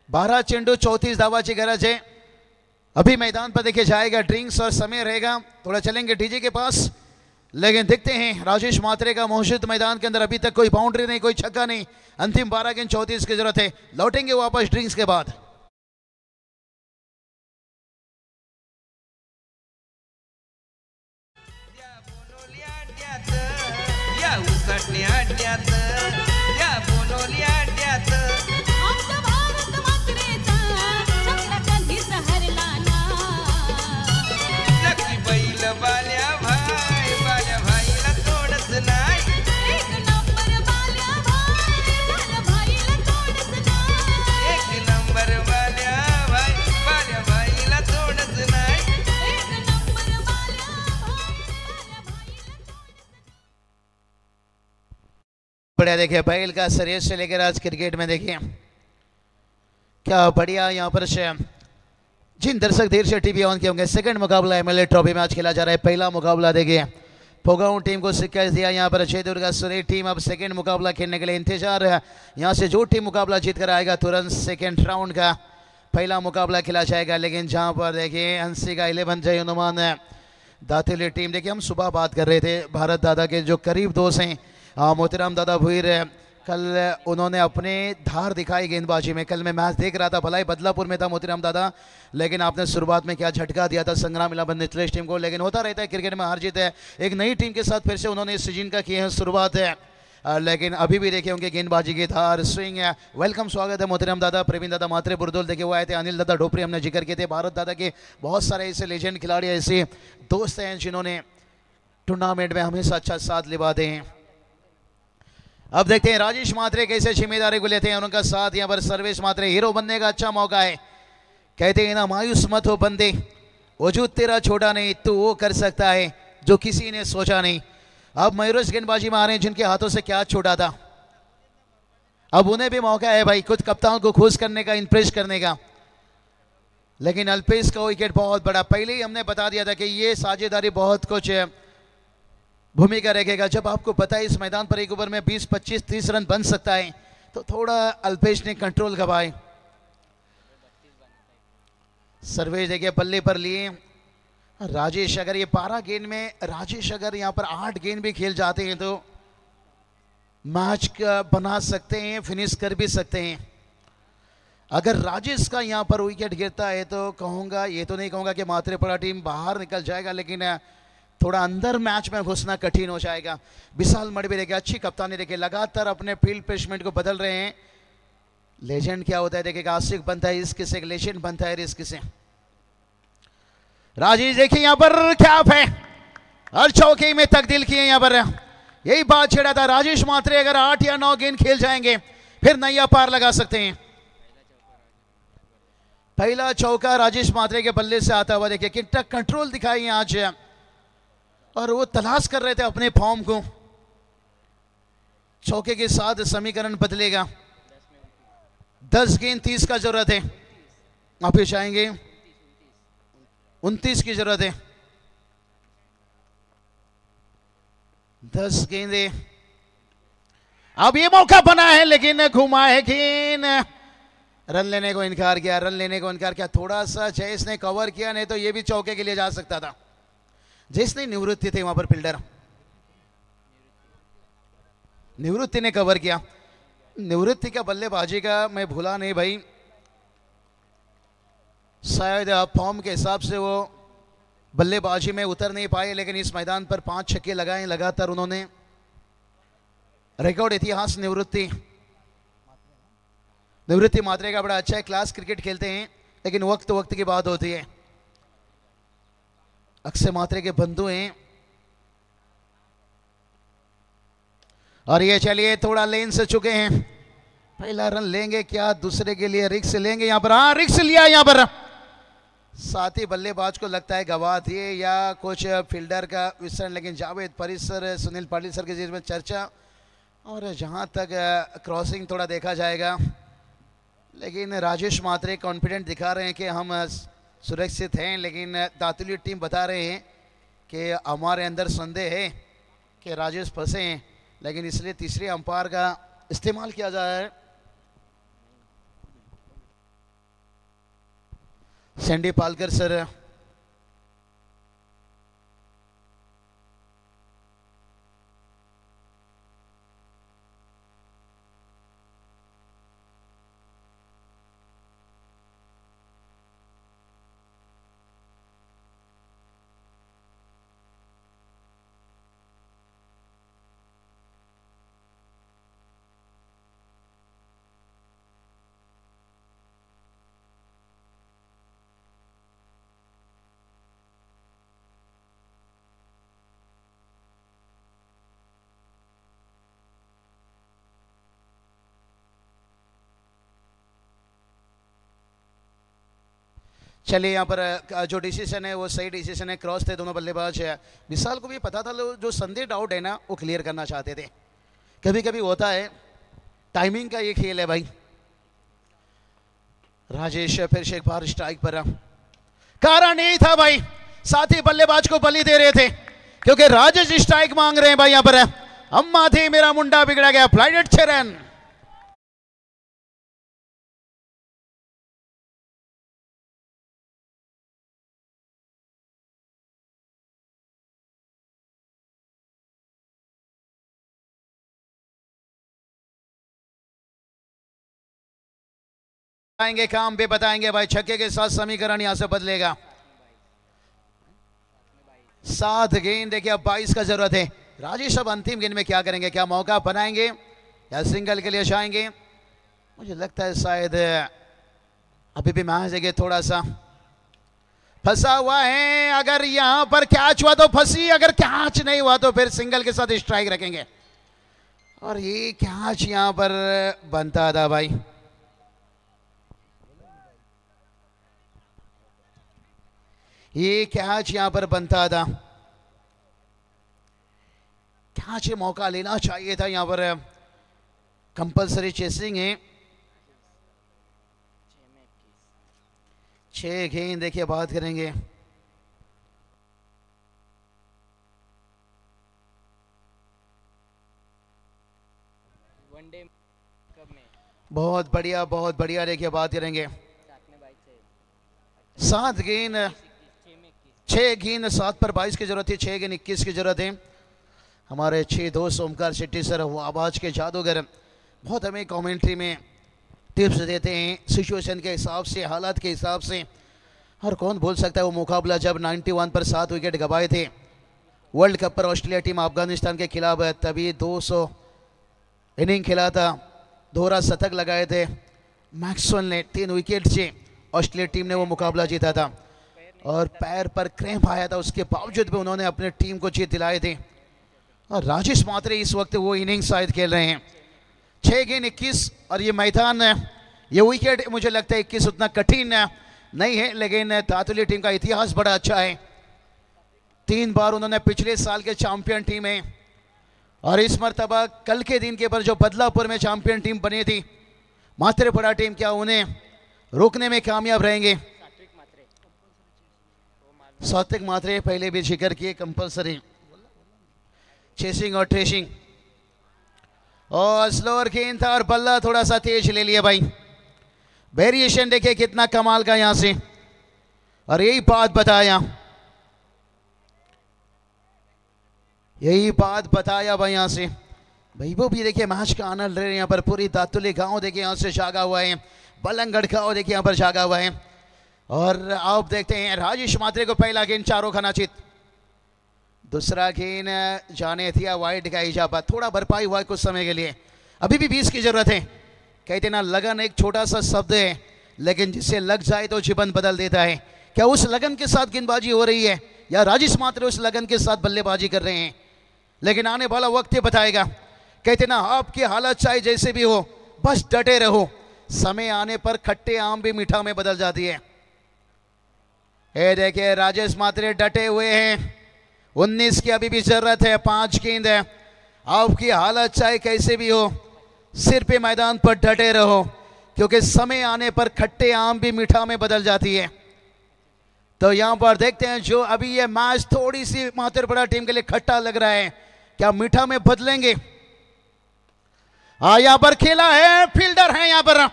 12 चेंडू 34 दावाची गरज है। अभी मैदान पर देखे जाएगा ड्रिंक्स और समय रहेगा, थोड़ा चलेंगे डीजे के पास, लेकिन देखते हैं राजेश मात्रे का मौजूद मैदान के अंदर अभी तक कोई बाउंड्री नहीं, कोई छक्का नहीं। अंतिम 12 गेंद 34 की जरूरत है, लौटेंगे वापस ड्रिंक्स के बाद। या उसटणे अड्ड्यात, या बोनोली अड्ड्यात, आमचा भारत मात्रेचा चक्र कधीच हरला ना. नक्की बैल बाल्या भाईला तोडच नाही. एक नंबर बाल्या भाईला तोडच नाही. एक नंबर बाल्या भाईला तोडच नाही. एक नंबर बाल्या भाईला बढ़िया देखिए बैल का शरीर से लेकर आज क्रिकेट में देखिए क्या बढ़िया यहाँ पर से जिन दर्शक देर से टीवी ऑन किए होंगे। सेकंड मुकाबला एमएलए ट्रॉफी में आज खेला जा रहा है। पहला मुकाबला देखिए पोगांव टीम को शिकस्त दिया यहाँ पर अजय दुर्गा सुरेश टीम अब सेकंड मुकाबला खेलने के लिए इंतजार है। यहाँ से जो टीम मुकाबला जीत कर आएगा तुरंत सेकंड राउंड का पहला मुकाबला खेला जाएगा। लेकिन जहाँ पर देखिए 80 का 11 जय अनुमान है दातिली टीम। देखिए हम सुबह बात कर रहे थे भारत दादा के जो करीब दोस्त हैं मोतीराम दादा भुईर, कल उन्होंने अपने धार दिखाई गेंदबाजी में। कल मैं मैच देख रहा था, भलाई बदलापुर में था मोतीराम दादा, लेकिन आपने शुरुआत में क्या झटका दिया था संग्राम इलाहाबाद निचलेश टीम को। लेकिन होता रहता है क्रिकेट में हार जीत है। एक नई टीम के साथ फिर से उन्होंने इस सीजन का किए हैं शुरुआत है, लेकिन अभी भी देखिए उनके गेंदबाजी की धार स्विंग है। वेलकम स्वागत है मोतीराम दादा, प्रवीण दादा मात्रे बुरदुल देखिए वो आए थे, अनिल दादा ढोपरी हमने जिक्र किए थे। भारत दादा के बहुत सारे ऐसे लेजेंड खिलाड़ी ऐसे दोस्त हैं जिन्होंने टूर्नामेंट में हमेशा अच्छा साथ निभाते हैं। अब देखते हैं राजेश मात्रे कैसे जिम्मेदारी को लेते हैं, उनका साथ यहाँ पर सर्वेश मात्रे। हीरो बनने का अच्छा मौका है, कहते हैं ना मायूस मत हो बंदे, वजूद तेरा छोटा नहीं, तू वो कर सकता है जो किसी ने सोचा नहीं। अब मयूरेश गेंदबाजी में आ रहे हैं जिनके हाथों से क्या छोटा था, अब उन्हें भी मौका है भाई कुछ कप्तान को खुश करने का, इंप्रेस करने का। लेकिन अल्पेश का विकेट बहुत बड़ा, पहले ही हमने बता दिया था कि ये साझेदारी बहुत कुछ भूमिका रखेगा। जब आपको पता है इस मैदान पर एक ओवर में 20, 25, 30 रन बन सकता है तो थोड़ा अल्पेश ने कंट्रोल गवाए। सर्वेश देखिए पल्ले पर लिए राजेश। अगर ये 12 गेंद में राजेश अगर यहाँ पर 8 गेंद भी खेल जाते हैं तो मैच बना सकते हैं, फिनिश कर भी सकते हैं। अगर राजेश का यहाँ पर विकेट गिरता है तो कहूँगा, ये तो नहीं कहूँगा कि मात्रेपड़ा टीम बाहर निकल जाएगा, लेकिन थोड़ा अंदर मैच में घुसना कठिन हो जाएगा। विशाल मडवी देखिए अच्छी कप्तानी देखिए, लगातार अपने फील्ड प्लेसमेंट को बदल रहे हैं। लेजेंड क्या होता है देखिएगा, आशिक बनता है इसके से, लेजेंड बनता है इसके से। राजेश देखिए यहाँ पर क्या है, हर चौके में तब्दील किए यहाँ पर। यही बात छेड़ा था राजेश मात्रे, अगर 8 या 9 गेंद खेल जाएंगे फिर नैया पार लगा सकते हैं। पहला चौका राजेश मात्रे के बल्ले से आता हुआ देखिए, कितना कंट्रोल दिखाई है आज, और वो तलाश कर रहे थे अपने फॉर्म को। चौके के साथ समीकरण बदलेगा। 10 गेंद 30 का जरूरत है, वापिस आएंगे 29 की जरूरत है। 10 गेंदे, अब ये मौका बना है लेकिन घुमा है गेंद, रन लेने को इनकार किया, रन लेने को इनकार किया। थोड़ा सा जयेश ने कवर किया, नहीं तो ये भी चौके के लिए जा सकता था। जयेश नहीं, निवृत्ति थे वहां पर फील्डर, निवृत्ति ने कवर किया। निवृत्ति का बल्लेबाजी का मैं भूला नहीं भाई, शायद फॉर्म के हिसाब से वो बल्लेबाजी में उतर नहीं पाए, लेकिन इस मैदान पर 5 छक्के लगाए लगातार उन्होंने। रिकॉर्ड इतिहास निवृत्ति मात्रे का बड़ा अच्छा है, क्लास क्रिकेट खेलते हैं, लेकिन वक्त वक्त की बात होती है। अक्षय मात्रे के बंधु हैं, और ये चलिए थोड़ा लेन से चुके हैं। पहला रन लेंगे क्या, दूसरे के लिए रिक्स लेंगे यहाँ पर? हाँ, रिक्स लिया यहाँ पर। साथ ही बल्लेबाज को लगता है गवा दिए या कुछ फील्डर का विसरण, लेकिन जावेद परिसर, सुनील पाटिल सर के जिस में चर्चा, और जहाँ तक क्रॉसिंग थोड़ा देखा जाएगा, लेकिन राजेश मात्रे कॉन्फिडेंट दिखा रहे हैं कि हम सुरक्षित हैं, लेकिन दातुली टीम बता रहे हैं कि हमारे अंदर संदेह है कि राजेश फंसे हैं, लेकिन इसलिए तीसरे अंपायर का इस्तेमाल किया जा रहा है। सैंडी पालकर सर, चलिए यहाँ पर जो डिसीजन है वो सही डिसीजन है, क्रॉस थे दोनों बल्लेबाज है। विशाल को भी पता था, जो संदेह डाउट है ना वो क्लियर करना चाहते थे। कभी कभी होता है, टाइमिंग का ये खेल है भाई। राजेश फिर से एक बार स्ट्राइक पर, कारण यही था भाई, साथ ही बल्लेबाज को बलि दे रहे थे, क्योंकि राजेश स्ट्राइक मांग रहे हैं भाई। यहाँ पर अम्मा थी मेरा मुंडा बिगड़ा गया, फ्लाइट 6 रन। आएंगे काम पे बताएंगे भाई, छक्के के साथ समीकरण यहां से बदलेगा। 7 गेंद देखिए, अब 22 का जरूरत है। राजेश अब अंतिम गेंद में क्या करेंगे, क्या मौका बनाएंगे या सिंगल के लिए जाएंगे? मुझे लगता है शायद अभी भी मैच देखिए थोड़ा सा फंसा हुआ है। अगर यहां पर कैच हुआ तो फंसी, अगर कैच नहीं हुआ तो फिर सिंगल के साथ स्ट्राइक रखेंगे, और ये कैच यहां पर बनता था भाई। ये कैच यहां पर बनता था, कैच मौका लेना चाहिए था। यहां पर कंपलसरी चेसिंग है। 6 गेंद देखिए, बात करेंगे वनडे कब में। बहुत बढ़िया देखिए, बात करेंगे 7 गेंद 6 गेंद 7 पर 22 की जरूरत है, 6 गेंद 21 की जरूरत है। हमारे 6 दोस्त ओमकार शेट्टी सर, वो आवाज के जादूगर, बहुत हमें कमेंट्री में टिप्स देते हैं सिचुएशन के हिसाब से, हालात के हिसाब से। और कौन भूल सकता है वो मुकाबला जब 91 पर 7 विकेट गंवाए थे, वर्ल्ड कप पर ऑस्ट्रेलिया टीम अफगानिस्तान के खिलाफ तभी 200 इनिंग खेला था, दोहरा शतक लगाए थे। मैक्सवेल ने 3 विकेट से ऑस्ट्रेलिया टीम ने वो मुकाबला जीता था और पैर पर क्रैम्प आया था, उसके बावजूद भी उन्होंने अपने टीम को जीत दिलाई थी। और राजेश मात्रे इस वक्त वो इनिंग शायद खेल रहे हैं। 6 गेंद 21 और ये मैदान ये विकेट मुझे लगता है 21 उतना कठिन नहीं है, लेकिन तातुली टीम का इतिहास बड़ा अच्छा है। 3 बार उन्होंने पिछले साल के चैंपियन टीम है और इस मरतबा कल के दिन के ऊपर जो बदलापुर में चैंपियन टीम बनी थी मात्रेपड़ा टीम, क्या उन्हें रोकने में कामयाब रहेंगे? सात्विक मात्रे पहले भी जिक्र किए, कंपलसरी चेसिंग और ट्रेसिंग और स्लोअर गेंद था और बल्ला थोड़ा सा तेज ले लिया भाई। वेरिएशन देखिए कितना कमाल का यहां से, और यही बात बताया भाई यहां से। भाई वो भी देखिए मैच का आनंद ले रहे हैं यहाँ पर। पूरी दातुली गांव देखिए यहाँ से जागा हुआ है, बलंगढ़ गांव देखिए यहाँ पर जागा हुआ है। और आप देखते हैं राजेश मात्रे को पहला गेंद 4 खाना चित, दूसरा गेंद जाने थिया वाइड का इजाफा, थोड़ा भरपाई हुआ कुछ समय के लिए, अभी भी 20 की जरूरत है। कहते ना लगन एक छोटा सा शब्द है, लेकिन जिससे लग जाए तो जीवन बदल देता है। क्या उस लगन के साथ गेंदबाजी हो रही है या राजेश मात्रे उस लगन के साथ बल्लेबाजी कर रहे हैं? लेकिन आने वाला वक्त ही बताएगा। कहते ना आपकी हालत चाहे जैसे भी हो, बस डटे रहो, समय आने पर खट्टे आम भी मीठा में बदल जाती है। ये देखिए राजेश मात्रे डटे हुए हैं, 19 की अभी भी जरूरत है, 5 गेंद है। आपकी हालत चाहे कैसे भी हो, सिर पे मैदान पर डटे रहो, क्योंकि समय आने पर खट्टे आम भी मीठा में बदल जाती है। तो यहां पर देखते हैं जो अभी ये मैच थोड़ी सी मात्रेपड़ा टीम के लिए खट्टा लग रहा है, क्या मीठा में बदलेंगे? हाँ, यहां पर खेला है, फील्डर है यहां पर,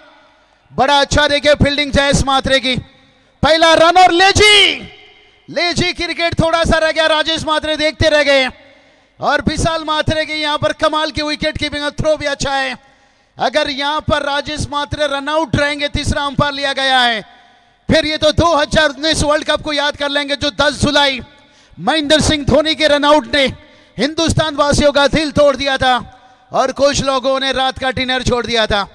बड़ा अच्छा देखिए फील्डिंग जयेश मात्रे की। पहला रन और लेजी क्रिकेट थोड़ा सा रह गया, राजेश मात्रे देखते रह गए। और विशाल मात्रे की यहां पर कमाल की विकेट कीपिंग, थ्रो भी अच्छा है। अगर यहां पर राजेश मात्रे रन आउट रहेंगे, तीसरा अंपायर लिया गया है, फिर ये तो 2019 वर्ल्ड कप को याद कर लेंगे, जो 10 जुलाई महेंद्र सिंह धोनी के रनआउट ने हिंदुस्तान वासियों का दिल तोड़ दिया था और कुछ लोगों ने रात का डिनर छोड़ दिया था।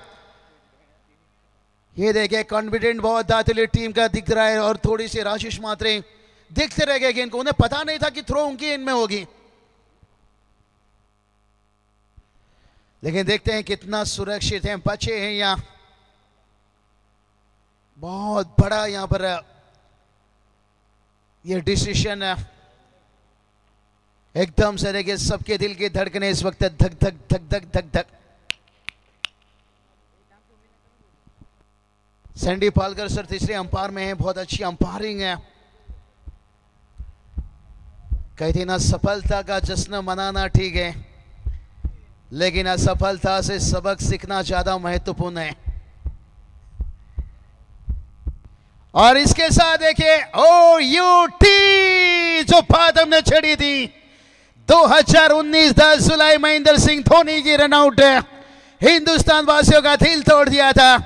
ये देखिए कॉन्फिडेंट बहुत दातुली टीम का दिख रहा है और थोड़ी सी राजेश मात्रे देखते रह गए गेंद को, उन्हें पता नहीं था कि थ्रो उनकी इनमें होगी। लेकिन देखते हैं कितना सुरक्षित हैं, बचे हैं यहां, बहुत बड़ा यहां पर ये डिसीजन है। एकदम से देखिए सबके दिल की धड़कने इस वक्त धक धक धक धक धक धक। सैंडी पालकर सर तीसरे अंपायर में है, बहुत अच्छी अंपायरिंग है। कहते ना सफलता का जश्न मनाना ठीक है, लेकिन असफलता से सबक सीखना ज्यादा महत्वपूर्ण है। और इसके साथ देखिए OUT जो बात हमने छेड़ी थी 2019 10 जुलाई महेंद्र सिंह धोनी की रनआउट हिंदुस्तान वासियों का दिल तोड़ दिया था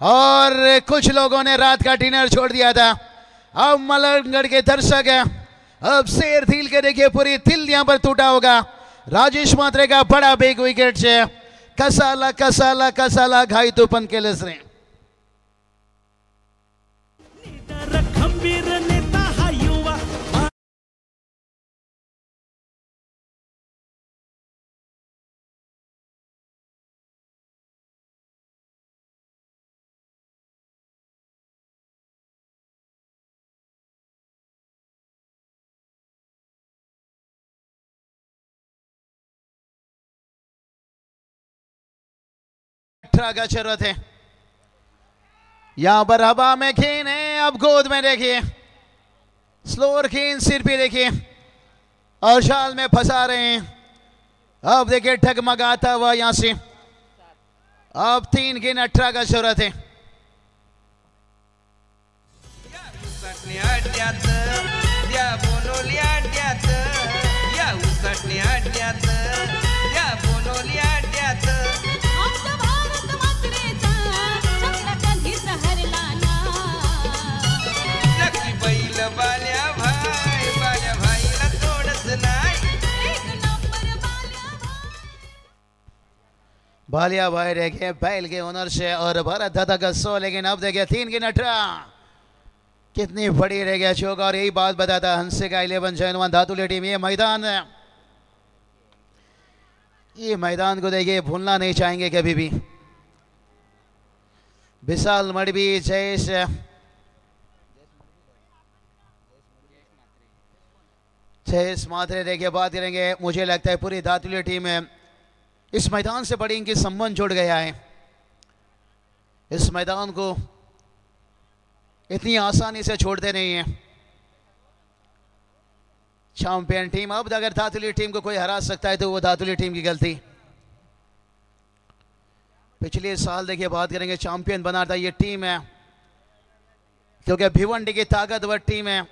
और कुछ लोगों ने रात का डिनर छोड़ दिया था। अब मलंगगढ़ के दर्शक अब शेर दिल के देखिए पूरी दिल यहां पर टूटा होगा। राजेश मात्रे का बड़ा बिग विकेट से कसाला कसाला कसाला घाई तूफान के लसरे। खंबीर नेता हा युवा का जरूरत है। यहां पर हवा में गेंद है, अब गोद में देखिए स्लोअर गेंद सिर पे देखिए और शाल में फंसा रहे हैं। अब देखिए ठगमगाता हुआ यहां से, अब 3 गेंद 18 का जरूरत है। आमचा भारत मात्रेचा चक्रा कधीच हरला ना. बैल बाल्या भाईला तोडच नाही. भालिया भाई देखिए बैल के ओनर से और भरत दादा का 100, लेकिन अब देखिए 3 की नटरा कितनी बड़ी रह गया चौका। और यही बात बताता हंसे का 11 जैनवान धातुले टीम। ये मैदान को देखिए भूलना नहीं चाहेंगे कभी भी। विशाल मडवी, जयेश मात्रे देखिए बात करेंगे। मुझे लगता है पूरी धातुली टीम है इस मैदान से बड़ी इनकी संबंध जुड़ गया है। इस मैदान को इतनी आसानी से छोड़ते नहीं है चैंपियन टीम। अब अगर धातुली टीम को कोई हरा सकता है तो वो धातुली टीम की गलती। पिछले साल देखिए बात करेंगे चैंपियन बना था ये टीम है, क्योंकि भिवंडी की ताकतवर टीम है।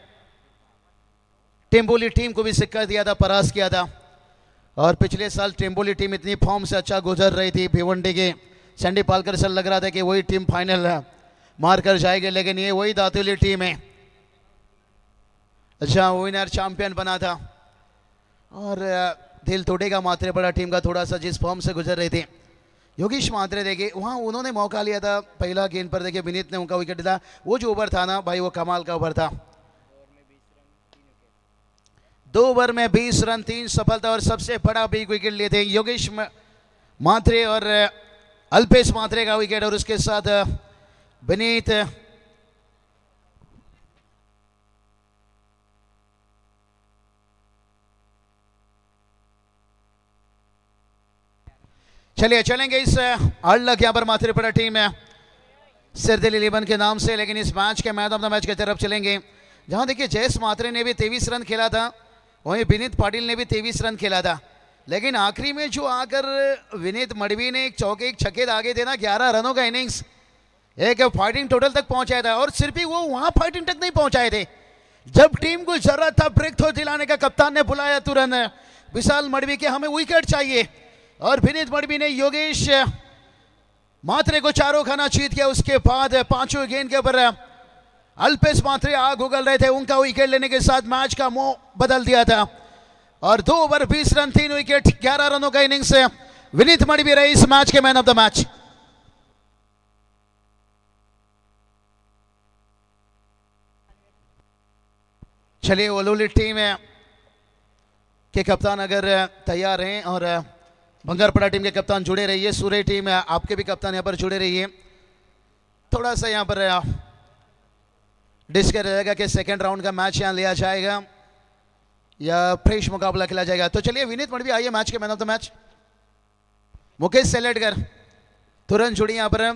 टेम्बोली टीम को भी सिक्का दिया था, परास्त किया था। और पिछले साल टेम्बोली टीम इतनी फॉर्म से अच्छा गुजर रही थी। भिवंडी के सैंडी पालकर से लग रहा था कि वही टीम फाइनल मार कर जाएगी, लेकिन ये वही धातुली टीम है अच्छा विनर चैंपियन बना था। और दिल टूटेगा मात्रे पड़ा टीम का थोड़ा सा, जिस फॉर्म से गुजर रही थी। योगेश मात्रे देखिए वहाँ उन्होंने मौका लिया था पहला गेंद पर, देखिए विनीत ने उनका विकेट दिया। वो जो ओवर था ना भाई, वो कमाल का ओवर था। 2 ओवर में 20 रन, 3 सफलता और सबसे बड़ा बिग विकेट लिए थे योगेश मात्रे और अल्पेश मात्रे का विकेट। और उसके साथ विनीत चलिए चलेंगे इस अल्लक यहाँ पर मात्रे पड़ा टीम है सिरदिल 11 के नाम से, लेकिन इस मैच के मैन ऑफ द मैच की तरफ चलेंगे, जहां देखिए जयेश मात्रे ने भी 23 रन खेला था, वहीं विनीत पाटिल ने भी 23 रन खेला था। लेकिन आखिरी में जो आकर विनीत मडवी ने एक चौके एक छक्के दागे थे ना, 11 रनों का इनिंग्स, एक फाइटिंग टोटल तक पहुंचाया था। और सिर्फ ही वो वहां फाइटिंग तक नहीं पहुंचाए थे, जब टीम को जरूरत था ब्रेक थ्रो दिलाने का, कप्तान ने बुलाया तुरंत विशाल मडवी के हमें विकेट चाहिए, और विनीत मडवी ने योगेश मात्रे को चारों खाना जीत किया। उसके बाद 5वें गेंद के ऊपर अल्पेश मात्रे आग उगल रहे थे, उनका विकेट लेने के साथ मैच का मोह बदल दिया था। और 2 ओवर 20 रन, 3 विकेट, 11 रनों का इनिंग्स से विनीत मडवी रहे इस मैच के मैन ऑफ द मैच। चलिए ओलोली टीम है के कप्तान अगर तैयार हैं और बंगारपड़ा टीम के कप्तान जुड़े रहिए, सूर्य टीम है आपके भी कप्तान यहाँ पर जुड़े रहिए। थोड़ा सा यहाँ पर डिस्कस रहेगा कि सेकंड राउंड का मैच यहाँ लिया जाएगा या फ्रेश मुकाबला खेला जाएगा। तो चलिए विनीत मडवी आइए मैच के man of the match. Mukesh Seletkar तुरंत जुड़ी यहाँ पर